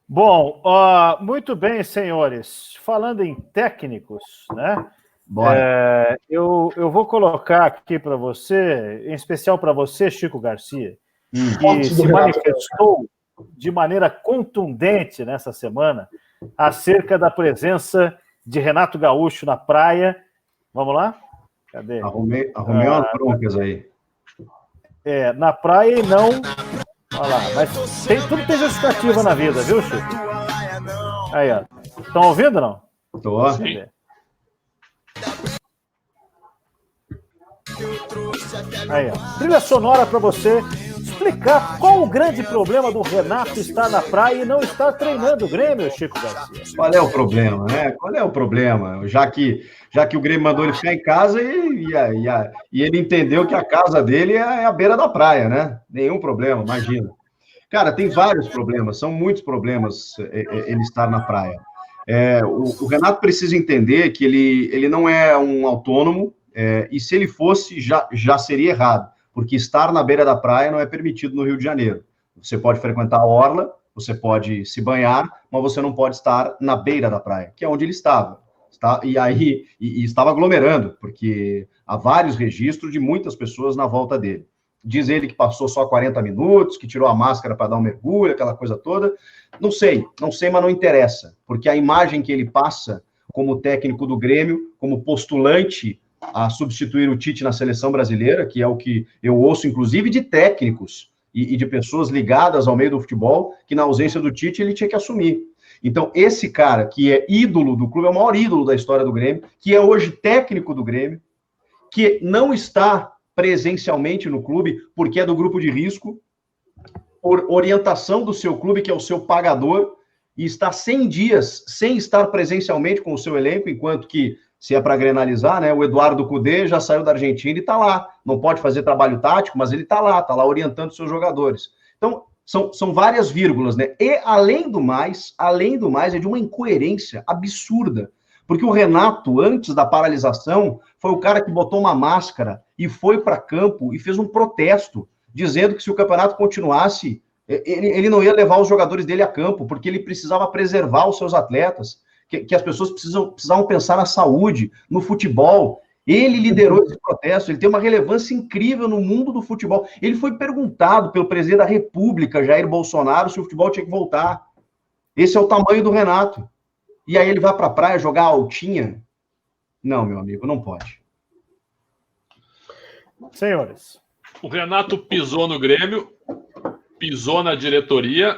Bom, muito bem, senhores. Falando em técnicos, né? Eu vou colocar aqui para você, em especial para você, Chico Garcia, que se manifestou de maneira contundente nessa semana acerca da presença de Renato Gaúcho na praia. Vamos lá? Cadê? Arrumei umas broncas aí. Na praia e não... Olha lá, mas tudo tem justificativa na vida, viu, Chico? Aí, ó. Estão ouvindo ou não? Tô. Sim. Aí, ó. Trilha sonora para você explicar qual o grande problema do Renato estar na praia e não estar treinando o Grêmio, Chico Garcia. Qual é o problema, né? Qual é o problema? Já que o Grêmio mandou ele ficar em casa e ele entendeu que a casa dele é a beira da praia, né? Nenhum problema, imagina. Cara, tem vários problemas, são muitos problemas ele estar na praia. O Renato precisa entender que ele não é um autônomo, e se ele fosse, já seria errado, porque estar na beira da praia não é permitido no Rio de Janeiro. Você pode frequentar a orla, você pode se banhar, mas você não pode estar na beira da praia, que é onde ele estava. E estava aglomerando, porque há vários registros de muitas pessoas na volta dele. Diz ele que passou só 40 minutos, que tirou a máscara para dar um mergulho, aquela coisa toda. Não sei, mas não interessa, porque a imagem que ele passa como técnico do Grêmio, como postulante a substituir o Tite na seleção brasileira, que é o que eu ouço, inclusive, de técnicos e de pessoas ligadas ao meio do futebol, que na ausência do Tite ele tinha que assumir. Então, esse cara que é ídolo do clube, é o maior ídolo da história do Grêmio, que é hoje técnico do Grêmio, que não está presencialmente no clube, porque é do grupo de risco, por orientação do seu clube, que é o seu pagador, e está 100 dias sem estar presencialmente com o seu elenco, enquanto que, se é para grenalizar, né, o Eduardo Cudê já saiu da Argentina e está lá. Não pode fazer trabalho tático, mas ele está lá orientando seus jogadores. Então, são várias vírgulas, né? E, além do mais, é de uma incoerência absurda. Porque o Renato, antes da paralisação, foi o cara que botou uma máscara e foi para campo e fez um protesto, dizendo que se o campeonato continuasse, ele não ia levar os jogadores dele a campo, porque ele precisava preservar os seus atletas, que as pessoas precisavam pensar na saúde, no futebol. Ele liderou esse protesto, ele tem uma relevância incrível no mundo do futebol. Ele foi perguntado pelo presidente da República, Jair Bolsonaro, se o futebol tinha que voltar. Esse é o tamanho do Renato. E aí ele vai para a praia jogar altinha? Não, meu amigo, não pode. Senhores. O Renato pisou no Grêmio, pisou na diretoria,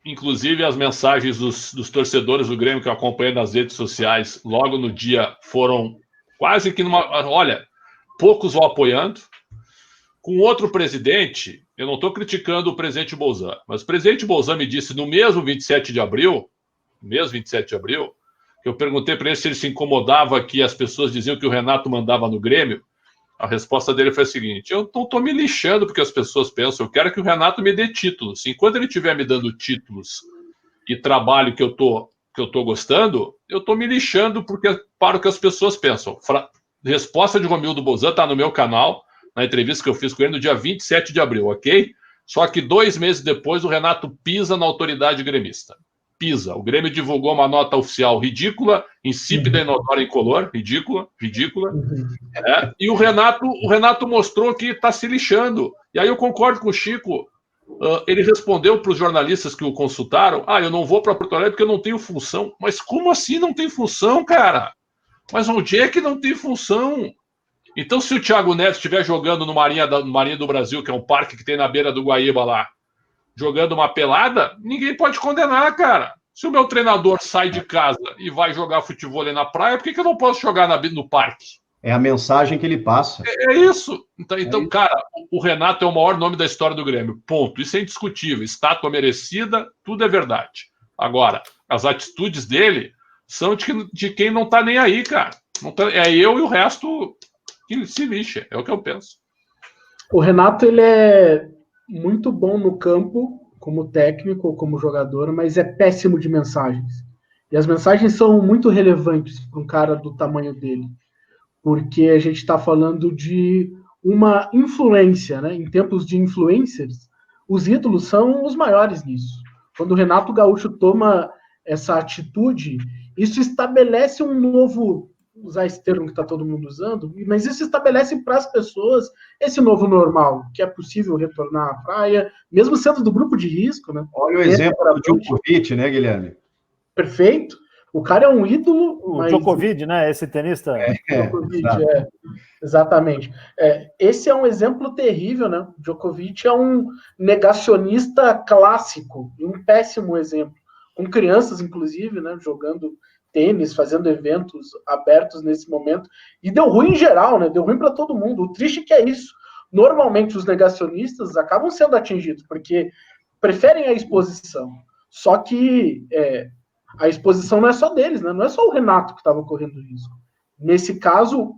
inclusive as mensagens dos torcedores do Grêmio que eu acompanhei nas redes sociais logo no dia foram quase que poucos o apoiando. Com outro presidente, eu não estou criticando o presidente Bolzan, mas o presidente Bolzan me disse no mesmo 27 de abril, que eu perguntei para ele se ele se incomodava que as pessoas diziam que o Renato mandava no Grêmio. A resposta dele foi a seguinte: eu não estou me lixando porque as pessoas pensam, eu quero que o Renato me dê títulos. Enquanto ele estiver me dando títulos e trabalho que eu tô gostando, eu estou me lixando para o que as pessoas pensam. Resposta de Romildo Bolzan está no meu canal, na entrevista que eu fiz com ele no dia 27 de abril, ok? Só que 2 meses depois o Renato pisa na autoridade gremista. Pisa. O Grêmio divulgou uma nota oficial ridícula, insípida, inodora, incolor, ridícula. E o Renato mostrou que está se lixando. E aí eu concordo com o Chico. Ele respondeu para os jornalistas que o consultaram: eu não vou para Porto Alegre porque eu não tenho função. Mas como assim não tem função, cara? Mas onde é que não tem função? Então, se o Thiago Neves estiver jogando no Marinha do Brasil, que é um parque que tem na beira do Guaíba lá, jogando uma pelada, ninguém pode condenar, cara. Se o meu treinador sai de casa e vai jogar futebol na praia, por que eu não posso jogar no parque? É a mensagem que ele passa. É isso. Então, cara, o Renato é o maior nome da história do Grêmio. Ponto. Isso é indiscutível. Estátua merecida, tudo é verdade. Agora, as atitudes dele são de quem não tá nem aí, cara. É eu e o resto que se lixa. É o que eu penso. O Renato, ele é muito bom no campo, como técnico ou como jogador, mas é péssimo de mensagens. E as mensagens são muito relevantes para um cara do tamanho dele, porque a gente está falando de uma influência, né? Em tempos de influencers, os ídolos são os maiores nisso. Quando o Renato Gaúcho toma essa atitude, isso estabelece um novo, usar esse termo que está todo mundo usando, mas isso estabelece para as pessoas esse novo normal, que é possível retornar à praia, mesmo sendo do grupo de risco, né? Olha o exemplo do Djokovic, né, Guilherme? Perfeito. O cara é um ídolo. O Djokovic, né? Esse tenista. Djokovic, exatamente. Esse é um exemplo terrível, né? O Djokovic é um negacionista clássico, e um péssimo exemplo. Com crianças, inclusive, né? Jogando tênis, fazendo eventos abertos nesse momento. E deu ruim em geral, né? Deu ruim para todo mundo. O triste é que é isso. Normalmente, os negacionistas acabam sendo atingidos, porque preferem a exposição. Só que a exposição não é só deles, né? Não é só o Renato que estava correndo risco. Nesse caso,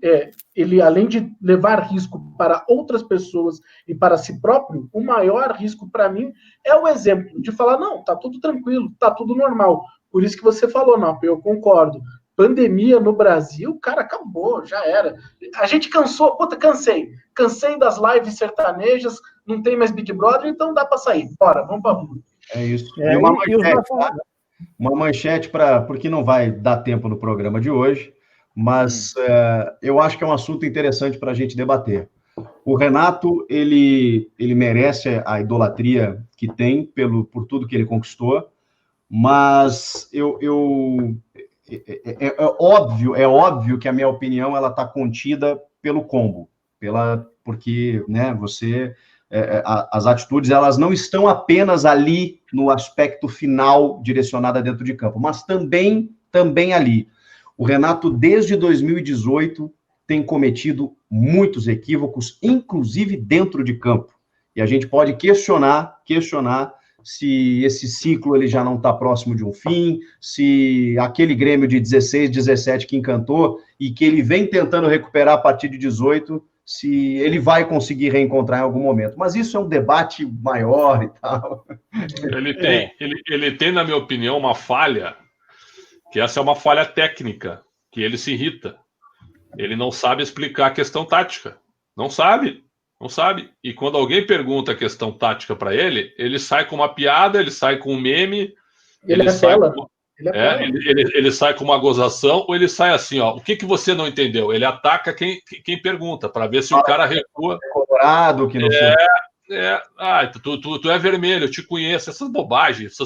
ele, além de levar risco para outras pessoas e para si próprio, o maior risco para mim é o exemplo de falar: não, tá tudo tranquilo, tá tudo normal. Por isso que você falou, não, eu concordo. Pandemia no Brasil, cara, acabou, já era. A gente cansou, cansei das lives sertanejas, não tem mais Big Brother, então dá para sair. Bora, vamos para rua. É isso. E uma manchete porque não vai dar tempo no programa de hoje, mas eu acho que é um assunto interessante para a gente debater. O Renato, ele merece a idolatria que tem por tudo que ele conquistou, mas é óbvio que a minha opinião ela está contida pelo combo, porque, né, as atitudes elas não estão apenas ali no aspecto final direcionada dentro de campo, mas também ali. O Renato, desde 2018, tem cometido muitos equívocos, inclusive dentro de campo. E a gente pode questionar se esse ciclo ele já não está próximo de um fim, se aquele Grêmio de 16, 17 que encantou e que ele vem tentando recuperar a partir de 18, se ele vai conseguir reencontrar em algum momento. Mas isso é um debate maior e tal. Ele tem, na minha opinião, uma falha, que essa é uma falha técnica, que ele se irrita. Ele não sabe explicar a questão tática. Não sabe. E quando alguém pergunta a questão tática para ele, ele sai com uma piada, ele sai com um meme, ele sai com uma gozação, ou ele sai assim, ó, o que você não entendeu? Ele ataca quem pergunta, para ver se o cara recua. Colorado, que não sei. Tu é vermelho, eu te conheço, essas bobagens,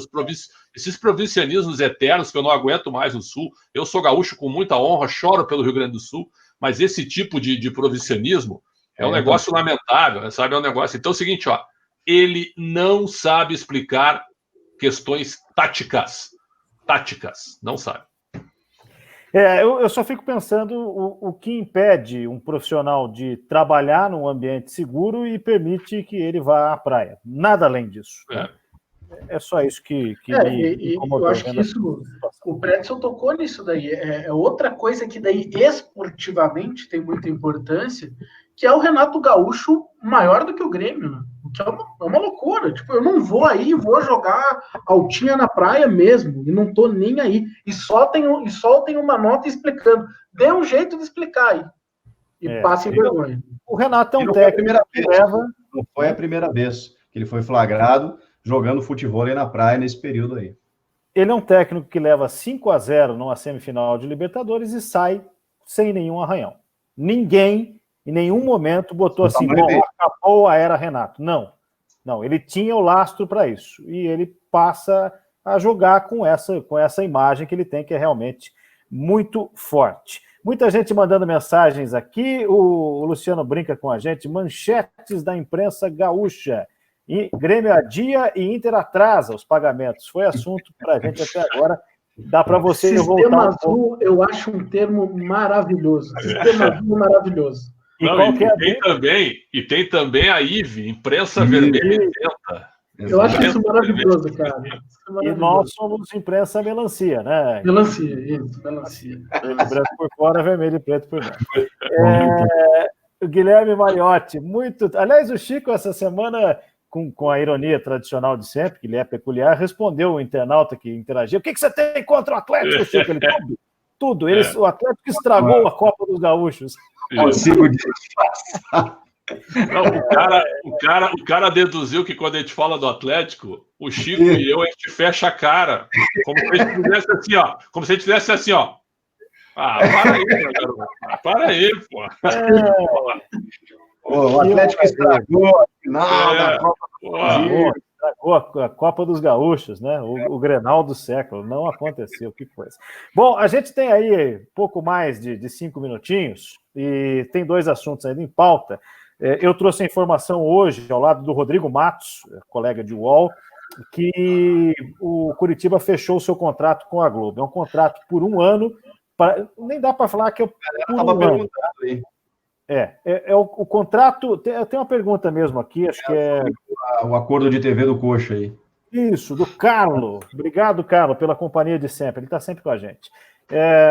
esses provincianismos eternos que eu não aguento mais no Sul. Eu sou gaúcho com muita honra, choro pelo Rio Grande do Sul, mas esse tipo de provincianismo é um negócio lamentável, sabe? É um negócio. Então é o seguinte, ó, ele não sabe explicar questões táticas, não sabe. Eu só fico pensando o que impede um profissional de trabalhar num ambiente seguro e permite que ele vá à praia. Nada além disso. É só isso que me incomodou. Eu acho que isso, o Pretzel tocou nisso daí. É outra coisa que daí esportivamente tem muita importância, que é o Renato Gaúcho maior do que o Grêmio, né? O que é uma loucura. Tipo, eu não vou aí, vou jogar altinha na praia mesmo, e não tô nem aí. E soltem uma nota explicando. Dê um jeito de explicar aí. E passa em vergonha. O Renato é um Não técnico que leva... Não foi a primeira vez que ele foi flagrado jogando futebol aí na praia nesse período aí. Ele é um técnico que leva 5-0 numa semifinal de Libertadores e sai sem nenhum arranhão. Ninguém, em nenhum momento, botou assim, bom, acabou a era Renato. Não, ele tinha o lastro para isso. E ele passa a jogar com essa imagem que ele tem, que é realmente muito forte. Muita gente mandando mensagens aqui, o Luciano brinca com a gente, manchetes da imprensa gaúcha. E Grêmio adia e Inter atrasa os pagamentos. Foi assunto para a gente até agora. Dá para você voltar. Sistema azul, eu acho um termo maravilhoso. Sistema azul maravilhoso. E tem também a IVE, Imprensa Vermelha e Tenta. Eu acho isso maravilhoso, cara. E nós somos imprensa melancia, né? Melancia, isso, melancia. Branco por fora, vermelho e preto por dentro. O Guilherme Mariotti, muito... Aliás, o Chico, essa semana, com a ironia tradicional de sempre, que ele é peculiar, respondeu o internauta que interagia. O que você tem contra o Atlético, Chico? Ele, tudo. O Atlético estragou a Copa dos Gaúchos. Consigo disfarçar. Não, o cara deduziu que quando a gente fala do Atlético, o Chico e eu, a gente fecha a cara. Como se a gente tivesse assim, ó. Como se a gente tivesse assim, ó. Ah, para aí, meu garoto. Para aí, pô. O Atlético estragou a final da Copa do Brasil. Estragou a Copa dos Gaúchos, né? O Grenal do século. Não aconteceu, que coisa. Bom, a gente tem aí pouco mais de 5 minutinhos e tem 2 assuntos ainda em pauta. Eu trouxe a informação hoje, ao lado do Rodrigo Matos, colega de UOL, que o Curitiba fechou o seu contrato com a Globo. É um contrato por 1 ano, nem dá para falar que é por 1 ano. O contrato... Tem uma pergunta mesmo aqui, acho que é... O acordo de TV do Coxa aí. Isso, do Carlo. Obrigado, Carlo, pela companhia de sempre. Ele está sempre com a gente.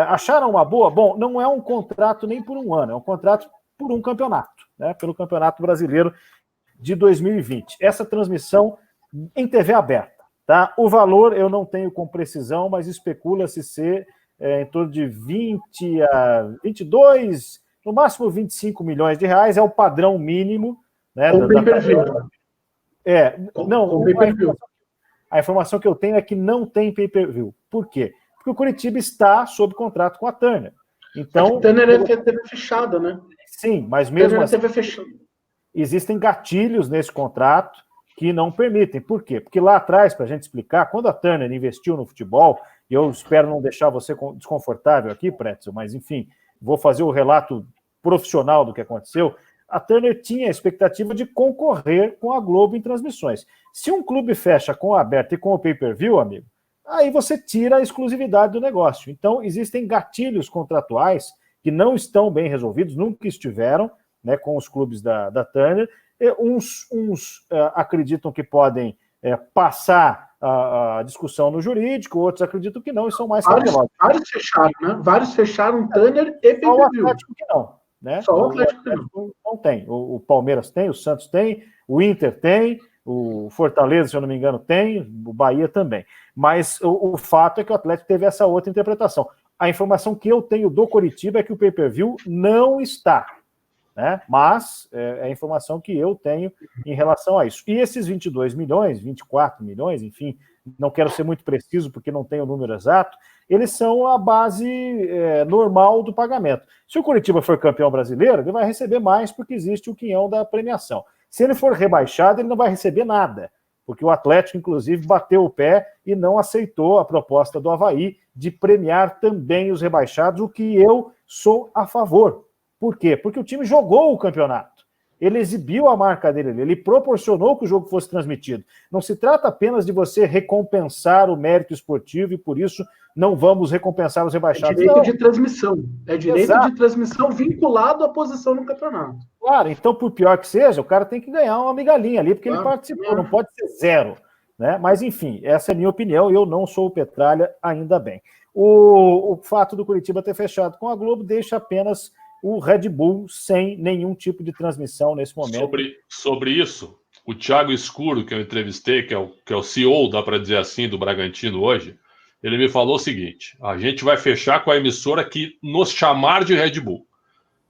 Acharam uma boa? Bom, não é um contrato nem por 1 ano, é um contrato por um campeonato, né? Pelo Campeonato Brasileiro de 2020. Essa transmissão em TV aberta, tá? O valor eu não tenho com precisão, mas especula-se ser em torno de 20 a 22, no máximo 25 milhões de reais, é o padrão mínimo, né? A informação que eu tenho é que não tem pay-per-view. Por quê? Porque o Curitiba está sob contrato com a Turner. Então, a Turner é TV fechada, né? Sim, mas mesmo assim, existem gatilhos nesse contrato que não permitem. Por quê? Porque lá atrás, para a gente explicar, quando a Turner investiu no futebol, e eu espero não deixar você desconfortável aqui, Pretzel, mas enfim, vou fazer o relato profissional do que aconteceu, a Turner tinha a expectativa de concorrer com a Globo em transmissões. Se um clube fecha com a aberta e com o pay-per-view, amigo, aí você tira a exclusividade do negócio. Então, existem gatilhos contratuais que não estão bem resolvidos, nunca estiveram, né, com os clubes da Turner. Uns acreditam que podem passar a discussão no jurídico, outros acreditam que não e são mais cautelosos. Vários fecharam, né? Vários fecharam Turner e pay-per-view. Só o Atlético que não, né? Só o Atlético não tem. O Palmeiras tem, o Santos tem, o Inter tem, o Fortaleza, se eu não me engano, tem, o Bahia também. Mas o fato é que o Atlético teve essa outra interpretação. A informação que eu tenho do Curitiba é que o pay-per-view não está, né? Mas é a informação que eu tenho em relação a isso. E esses 22 milhões, 24 milhões, enfim, não quero ser muito preciso porque não tenho o número exato, eles são a base normal do pagamento. Se o Curitiba for campeão brasileiro, ele vai receber mais porque existe o quinhão da premiação. Se ele for rebaixado, ele não vai receber nada, porque o Atlético, inclusive, bateu o pé e não aceitou a proposta do Avaí de premiar também os rebaixados, o que eu sou a favor. Por quê? Porque o time jogou o campeonato. Ele exibiu a marca dele, ele proporcionou que o jogo fosse transmitido. Não se trata apenas de você recompensar o mérito esportivo e, por isso, não vamos recompensar os rebaixados. É direito de transmissão. É direito de transmissão vinculado à posição no campeonato. Claro, então, por pior que seja, o cara tem que ganhar uma migalhinha ali, porque ele participou, não pode ser 0. Né? Mas, enfim, essa é a minha opinião, eu não sou o Petralha, ainda bem. O fato do Curitiba ter fechado com a Globo deixa apenas o Red Bull sem nenhum tipo de transmissão nesse momento. Sobre isso, o Thiago Escuro, que eu entrevistei, que é o CEO, dá para dizer assim, do Bragantino hoje, ele me falou o seguinte: a gente vai fechar com a emissora que nos chamar de Red Bull.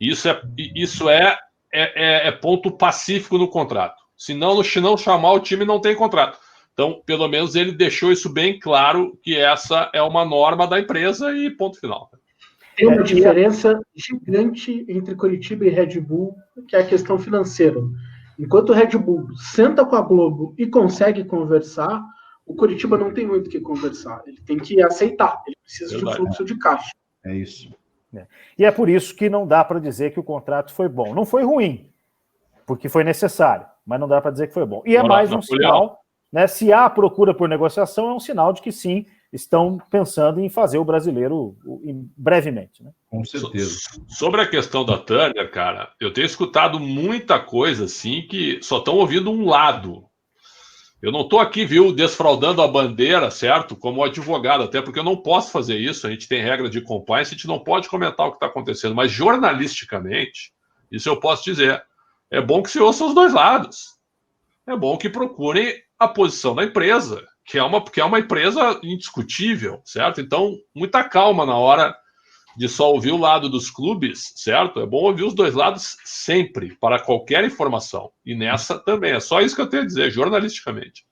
Isso é ponto pacífico no contrato. Se não chamar o time, não tem contrato. Então, pelo menos ele deixou isso bem claro, que essa é uma norma da empresa e ponto final. Tem uma diferença gigante entre Coritiba e Red Bull, que é a questão financeira. Enquanto o Red Bull senta com a Globo e consegue conversar, o Coritiba não tem muito o que conversar. Ele tem que aceitar, ele precisa de fluxo de caixa. É isso. E é por isso que não dá para dizer que o contrato foi bom. Não foi ruim, porque foi necessário, mas não dá para dizer que foi bom. E é mais um sinal, né? Se há procura por negociação, é um sinal de que sim, estão pensando em fazer o brasileiro brevemente, né? Com certeza. Sobre a questão da Turner, cara, eu tenho escutado muita coisa assim que só estão ouvindo um lado. Eu não estou aqui, desfraudando a bandeira, certo? Como advogado, até porque eu não posso fazer isso. A gente tem regra de compliance, a gente não pode comentar o que está acontecendo. Mas jornalisticamente, isso eu posso dizer. É bom que se ouça os dois lados. É bom que procurem a posição da empresa, que é uma empresa indiscutível, certo? Então, muita calma na hora de só ouvir o lado dos clubes, certo? É bom ouvir os dois lados sempre, para qualquer informação. E nessa também, é só isso que eu tenho a dizer, jornalisticamente.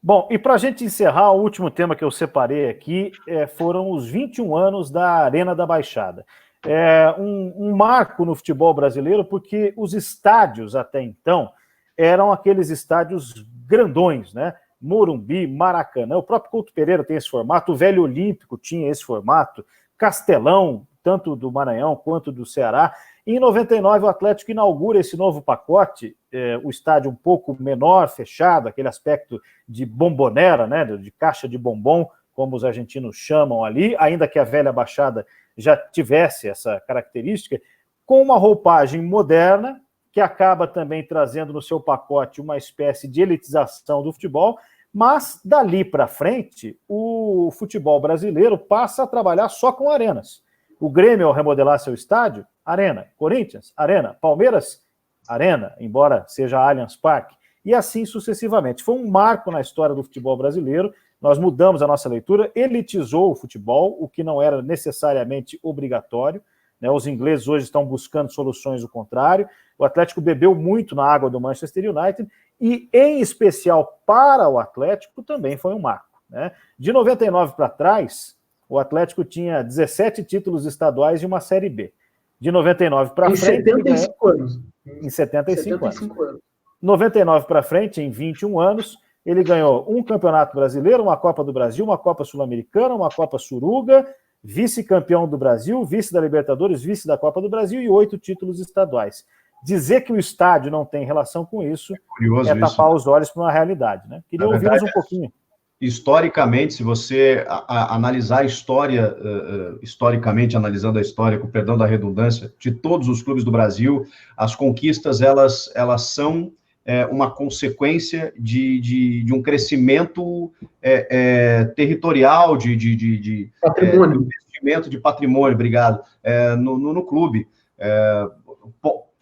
Bom, e para a gente encerrar, o último tema que eu separei aqui foram os 21 anos da Arena da Baixada. É um marco no futebol brasileiro, porque os estádios até então eram aqueles estádios grandões, né? Morumbi, Maracanã, o próprio Couto Pereira tem esse formato, o Velho Olímpico tinha esse formato, Castelão, tanto do Maranhão quanto do Ceará. E em 99, o Atlético inaugura esse novo pacote, o estádio um pouco menor, fechado, aquele aspecto de bombonera, né, de caixa de bombom, como os argentinos chamam ali, ainda que a velha Baixada já tivesse essa característica, com uma roupagem moderna, que acaba também trazendo no seu pacote uma espécie de elitização do futebol, mas dali para frente, o futebol brasileiro passa a trabalhar só com arenas. O Grêmio, ao remodelar seu estádio, arena. Corinthians, arena. Palmeiras, arena, embora seja Allianz Parque. E assim sucessivamente. Foi um marco na história do futebol brasileiro. Nós mudamos a nossa leitura, elitizou o futebol, o que não era necessariamente obrigatório. Né? Os ingleses hoje estão buscando soluções do contrário. O Atlético bebeu muito na água do Manchester United e, em especial para o Atlético, também foi um marco. Né? De 99 para trás, o Atlético tinha 17 títulos estaduais e uma Série B. De 99 para frente... 75 anos. Em 75 anos. 99 para frente, em 21 anos, ele ganhou um Campeonato Brasileiro, uma Copa do Brasil, uma Copa Sul-Americana, uma Copa Suruga, vice-campeão do Brasil, vice da Libertadores, vice da Copa do Brasil e 8 títulos estaduais. Dizer que o estádio não tem relação com isso é tapar os olhos para uma realidade, né? Queria ouvi-los um pouquinho. Historicamente, se você analisar a história, historicamente, analisando a história, com perdão da redundância, de todos os clubes do Brasil, as conquistas, elas são uma consequência de um crescimento territorial, de patrimônio. Investimento de patrimônio, obrigado, no clube.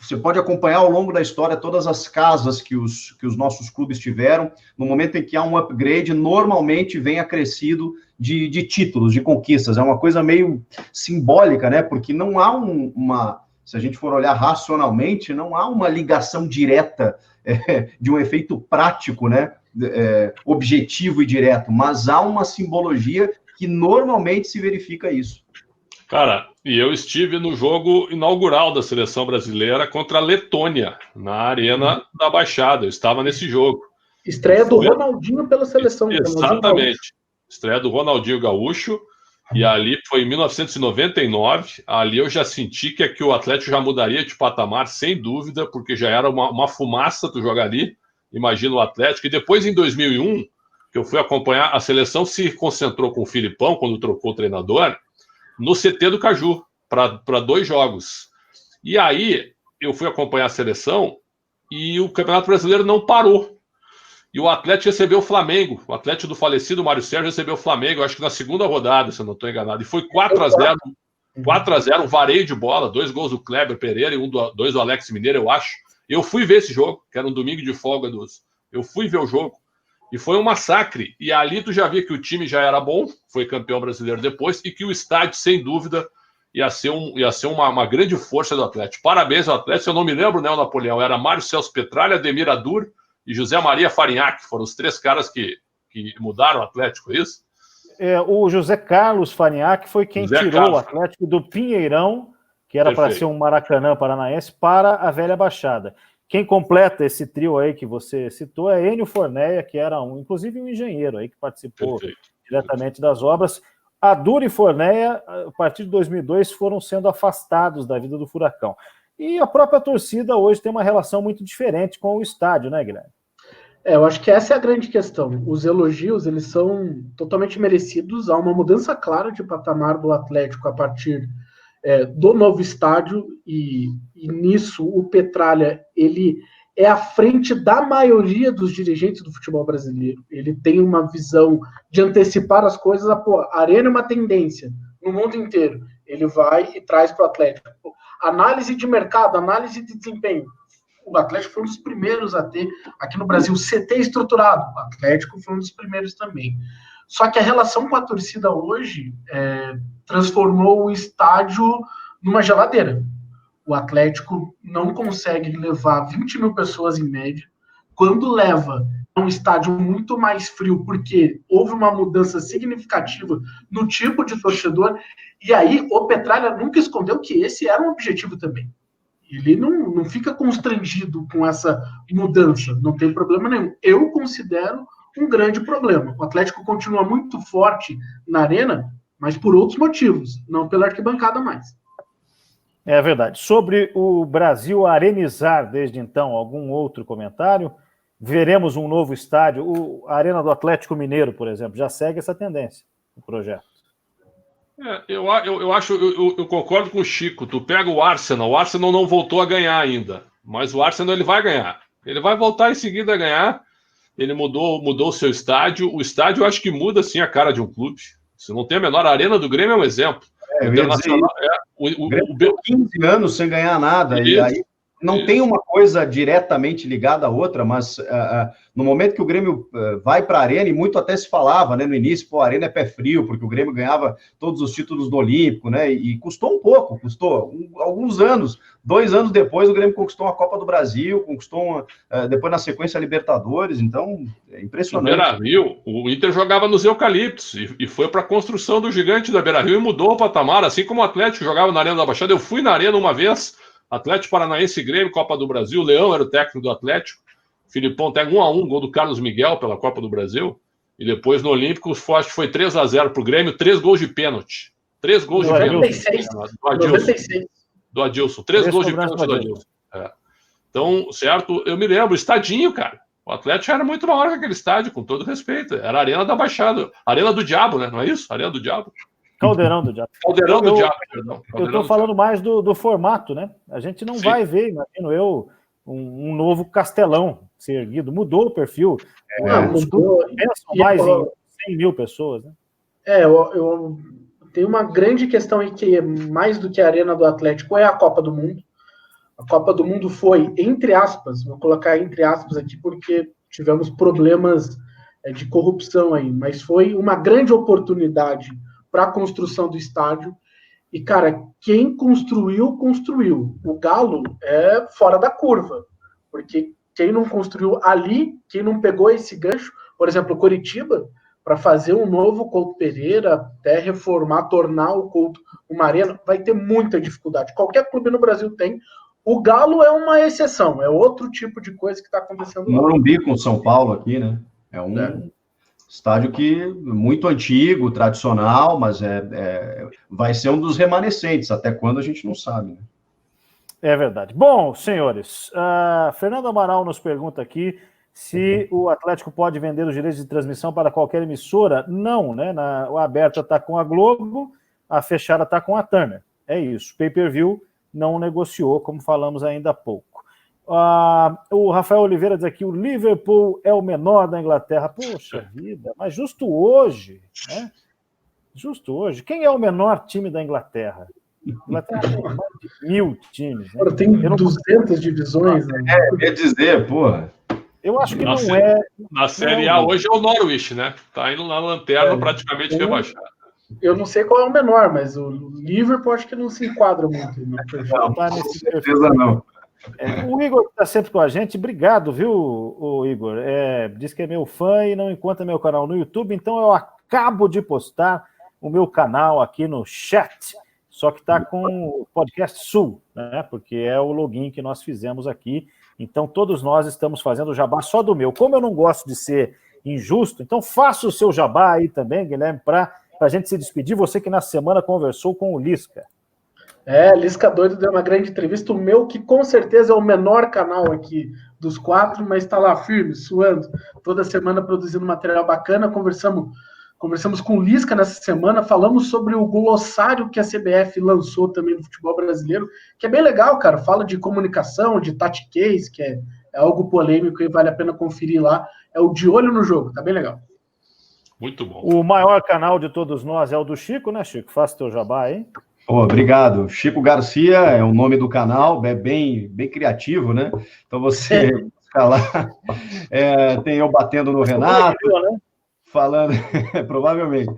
Você pode acompanhar ao longo da história todas as casas que os nossos clubes tiveram. No momento em que há um upgrade, normalmente vem acrescido de títulos, de conquistas. É uma coisa meio simbólica, né? Porque não há se a gente for olhar racionalmente, não há uma ligação direta de um efeito prático, né? Objetivo e direto, mas há uma simbologia que normalmente se verifica isso. Cara, e eu estive no jogo inaugural da seleção brasileira contra a Letônia, na Arena da Baixada. Eu estava nesse jogo. Estreia do Ronaldinho pela seleção. Exatamente. Estreia do Ronaldinho Gaúcho. E ali foi em 1999. Ali eu já senti que o Atlético já mudaria de patamar, sem dúvida, porque já era uma fumaça tu jogar ali. Imagina o Atlético. E depois, em 2001, que eu fui acompanhar, a seleção se concentrou com o Filipão, quando trocou o treinador, no CT do Caju, para 2 jogos. E aí, eu fui acompanhar a seleção e o Campeonato Brasileiro não parou. E o Atlético recebeu o Flamengo. O Atlético do falecido Mário Sérgio recebeu o Flamengo, acho que na segunda rodada, se eu não estou enganado. E foi 4-0, 4-0, um vareio de bola, 2 gols do Kleber Pereira e 2 do Alex Mineiro, eu acho. Eu fui ver esse jogo, que era um domingo de folga Eu fui ver o jogo. E foi um massacre. E ali tu já via que o time já era bom, foi campeão brasileiro depois, e que o estádio, sem dúvida, ia ser uma grande força do Atlético. Parabéns ao Atlético, eu não me lembro, né, o Napoleão, era Mário Celso Petralha, Ademir Adur e José Maria Farinhaque, foram os 3 caras que mudaram o Atlético, é isso? O José Carlos Farinhaque foi quem tirou o Atlético do Pinheirão, que era para ser um Maracanã paranaense, para a Velha Baixada. Quem completa esse trio aí que você citou é Enio Forneia, que era inclusive um engenheiro aí que participou diretamente das obras. Adur e Forneia, a partir de 2002, foram sendo afastados da vida do Furacão. E a própria torcida hoje tem uma relação muito diferente com o estádio, né, Guilherme? Eu acho que essa é a grande questão. Os elogios, eles são totalmente merecidos. Há uma mudança clara de patamar do Atlético a partir do novo estádio, e nisso o Petralha, ele é à frente da maioria dos dirigentes do futebol brasileiro. Ele tem uma visão de antecipar as coisas. A Arena é uma tendência no mundo inteiro. Ele vai e traz para o Atlético. Análise de mercado, análise de desempenho. O Atlético foi um dos primeiros a ter, aqui no Brasil, CT estruturado. O Atlético foi um dos primeiros também. Só que a relação com a torcida hoje transformou o estádio numa geladeira. O Atlético não consegue levar 20 mil pessoas em média. Quando leva a um estádio muito mais frio, porque houve uma mudança significativa no tipo de torcedor, e aí o Petralha nunca escondeu que esse era um objetivo também. Ele não fica constrangido com essa mudança, não tem problema nenhum. Eu considero um grande problema. O Atlético continua muito forte na Arena, mas por outros motivos, não pela arquibancada mais. É verdade. Sobre o Brasil arenizar desde então, algum outro comentário? Veremos um novo estádio? A Arena do Atlético Mineiro, por exemplo, já segue essa tendência, o projeto. Eu concordo com o Chico. Tu pega o Arsenal não voltou a ganhar ainda, mas o Arsenal ele vai ganhar. Ele vai voltar em seguida a ganhar. Ele mudou o seu estádio. O estádio eu acho que muda sim a cara de um clube. Se não tem a menor, a Arena do Grêmio é um exemplo. O Internacional o Grêmio 15 anos sem ganhar nada, e aí não tem uma coisa diretamente ligada à outra, mas no momento que o Grêmio vai para a Arena, e muito até se falava, né, no início, a Arena é pé frio, porque o Grêmio ganhava todos os títulos do Olímpico, né, e custou um pouco, alguns anos. 2 anos depois, o Grêmio conquistou a Copa do Brasil, conquistou depois na sequência a Libertadores, então é impressionante. Beira-Rio, o Inter jogava nos eucaliptos, e foi para a construção do gigante da Beira-Rio e mudou o patamar, assim como o Atlético jogava na Arena da Baixada. Eu fui na Arena uma vez, Atlético Paranaense e Grêmio, Copa do Brasil. Leão era o técnico do Atlético. Filipão pega 1-1, gol do Carlos Miguel pela Copa do Brasil. E depois no Olímpico, acho que foi 3-0 pro Grêmio, 3 gols de pênalti. 3 gols de pênalti. Do Adilson. 3 gols de pênalti do Adilson. Então, certo, eu me lembro, estadinho, cara. O Atlético era muito maior que aquele estádio, com todo respeito. Era a Arena da Baixada. Arena do Diabo, né? Não é isso? Arena do Diabo. Caldeirão do Diabo. Caldeirão do Diabo, perdão. Eu estou falando mais do formato, né? A gente não vai ver, imagino eu, um novo Castelão ser erguido. Mudou o perfil. Os clubes pensam mais em 100 mil pessoas, né? Eu tenho uma grande questão aí que é mais do que a Arena do Atlético, é a Copa do Mundo. A Copa do Mundo foi, entre aspas, vou colocar entre aspas aqui porque tivemos problemas de corrupção aí, mas foi uma grande oportunidade para a construção do estádio. E, cara, quem construiu. O Galo é fora da curva, porque quem não construiu ali, quem não pegou esse gancho, por exemplo, o Coritiba, para fazer um novo Couto Pereira, até reformar, tornar o Couto uma arena, vai ter muita dificuldade. Qualquer clube no Brasil tem. O Galo é uma exceção, é outro tipo de coisa que está acontecendo lá. Morumbi com São Paulo aqui, né? É um estádio que muito antigo, tradicional, mas vai ser um dos remanescentes, até quando a gente não sabe, né? É verdade. Bom, senhores, Fernando Amaral nos pergunta aqui se o Atlético pode vender os direitos de transmissão para qualquer emissora. Não, né? A aberta está com a Globo, a fechada está com a Turner. É isso. Pay-per-view não negociou, como falamos ainda há pouco. O Rafael Oliveira diz aqui, o Liverpool é o menor da Inglaterra. Poxa vida, mas justo hoje, né? Justo hoje. Quem é o menor time da Inglaterra? A Inglaterra tem mais de 1000 times. Né? Tem 200 divisões. Né? Quer dizer, porra. Eu acho que não é... Na Série A hoje é o Norwich, né? Tá indo na lanterna praticamente rebaixado. Eu não sei qual é o menor, mas o Liverpool acho que não se enquadra muito no perfil. Não, tá nesse perfil. Não. O Igor está sempre com a gente, obrigado, viu, o Igor? Diz que é meu fã e não encontra meu canal no YouTube, então eu acabo de postar o meu canal aqui no chat, só que está com o Podcast Sul, né? Porque é o login que nós fizemos aqui, então todos nós estamos fazendo o jabá só do meu. Como eu não gosto de ser injusto, então faça o seu jabá aí também, Guilherme, para a gente se despedir, você que na semana conversou com o Lisca. Lisca Doido deu uma grande entrevista, o meu, que com certeza é o menor canal aqui dos 4, mas está lá firme, suando, toda semana produzindo material bacana. Conversamos com o Lisca nessa semana, falamos sobre o glossário que a CBF lançou também no futebol brasileiro, que é bem legal, cara, fala de comunicação, de tactiquez, que é algo polêmico e vale a pena conferir lá, é o De Olho no Jogo, tá bem legal. Muito bom. O maior canal de todos nós é o do Chico, né, Chico? Faça teu jabá aí. Obrigado. Chico Garcia é o nome do canal, é bem criativo, né? Então você busca lá. Tem eu batendo no Renato, falando, provavelmente,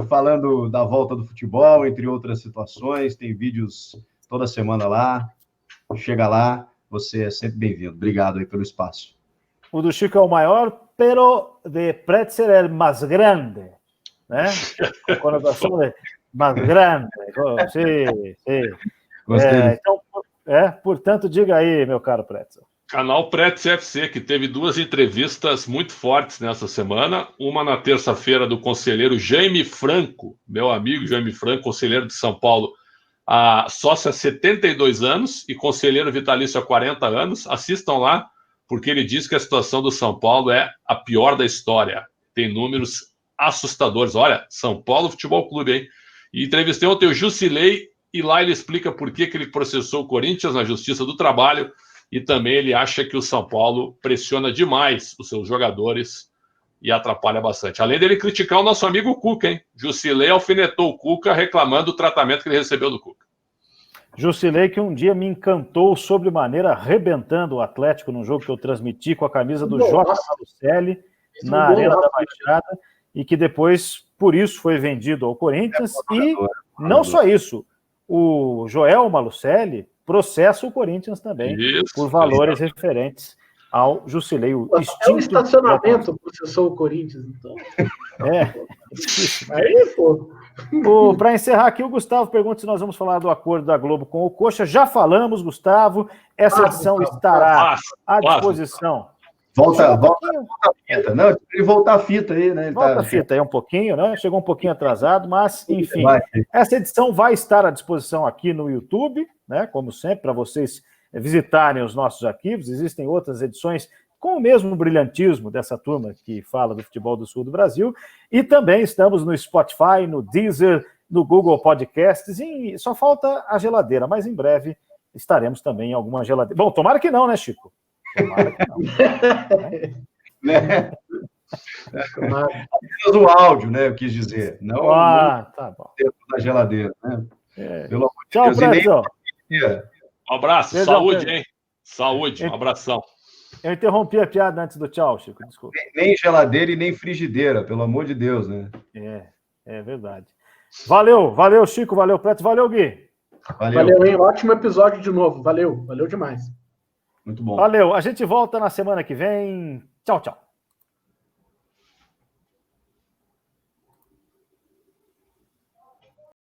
falando da volta do futebol, entre outras situações. Tem vídeos toda semana lá. Chega lá, você é sempre bem-vindo. Obrigado aí pelo espaço. O do Chico é o maior, pero de Pretzel é mais grande, né? Com a conotação de mais grande. Sim, sim. Então, portanto, diga aí, meu caro Pretzel. Canal Pretzel FC, que teve 2 entrevistas muito fortes nessa semana. Uma na terça-feira do conselheiro Jaime Franco, meu amigo Jaime Franco, conselheiro de São Paulo, sócio há 72 anos e conselheiro vitalício há 40 anos. Assistam lá, porque ele diz que a situação do São Paulo é a pior da história. Tem números assustadores. Olha, São Paulo Futebol Clube, hein? E entrevistei ontem o Jusilei, e lá ele explica por que ele processou o Corinthians na Justiça do Trabalho, e também ele acha que o São Paulo pressiona demais os seus jogadores e atrapalha bastante. Além dele criticar o nosso amigo Cuca, hein? Jusilei alfinetou o Cuca reclamando do tratamento que ele recebeu do Cuca. Jusilei, que um dia me encantou sobremaneira, arrebentando o Atlético num jogo que eu transmiti com a camisa do J. Malucelli na Arena da Baixada, e que depois, por isso, foi vendido ao Corinthians. E não só isso, o Joel Malucelli processa o Corinthians também por valores referentes ao Jusilei. O estacionamento processou o Corinthians, então. Aí, pô. Para encerrar aqui, o Gustavo pergunta se nós vamos falar do acordo da Globo com o Coxa. Já falamos, Gustavo. Essa edição estará à disposição. Volta a fita. Não, ele voltar a fita aí, né? Volta a fita aí um pouquinho, né? Chegou um pouquinho atrasado, mas, enfim. Essa edição vai estar à disposição aqui no YouTube, né? Como sempre, para vocês visitarem os nossos arquivos. Existem outras edições com o mesmo brilhantismo dessa turma que fala do futebol do sul do Brasil. E também estamos no Spotify, no Deezer, no Google Podcasts. E só falta a geladeira, mas em breve estaremos também em alguma geladeira. Bom, tomara que não, né, Chico? Tomara que não. Apenas o áudio, né? Eu quis dizer. Não tá bom. Dentro da geladeira, né? Pelo amor de Deus. Tchau, Pretzel. Um abraço, saúde, hein? Saúde, um abração. Eu interrompi a piada antes do tchau, Chico, desculpa. Nem geladeira e nem frigideira, pelo amor de Deus, né? É verdade. Valeu, Chico, valeu, Preto, valeu, Gui. Valeu, hein? Ótimo episódio de novo, valeu demais. Muito bom. Valeu, a gente volta na semana que vem. Tchau, tchau.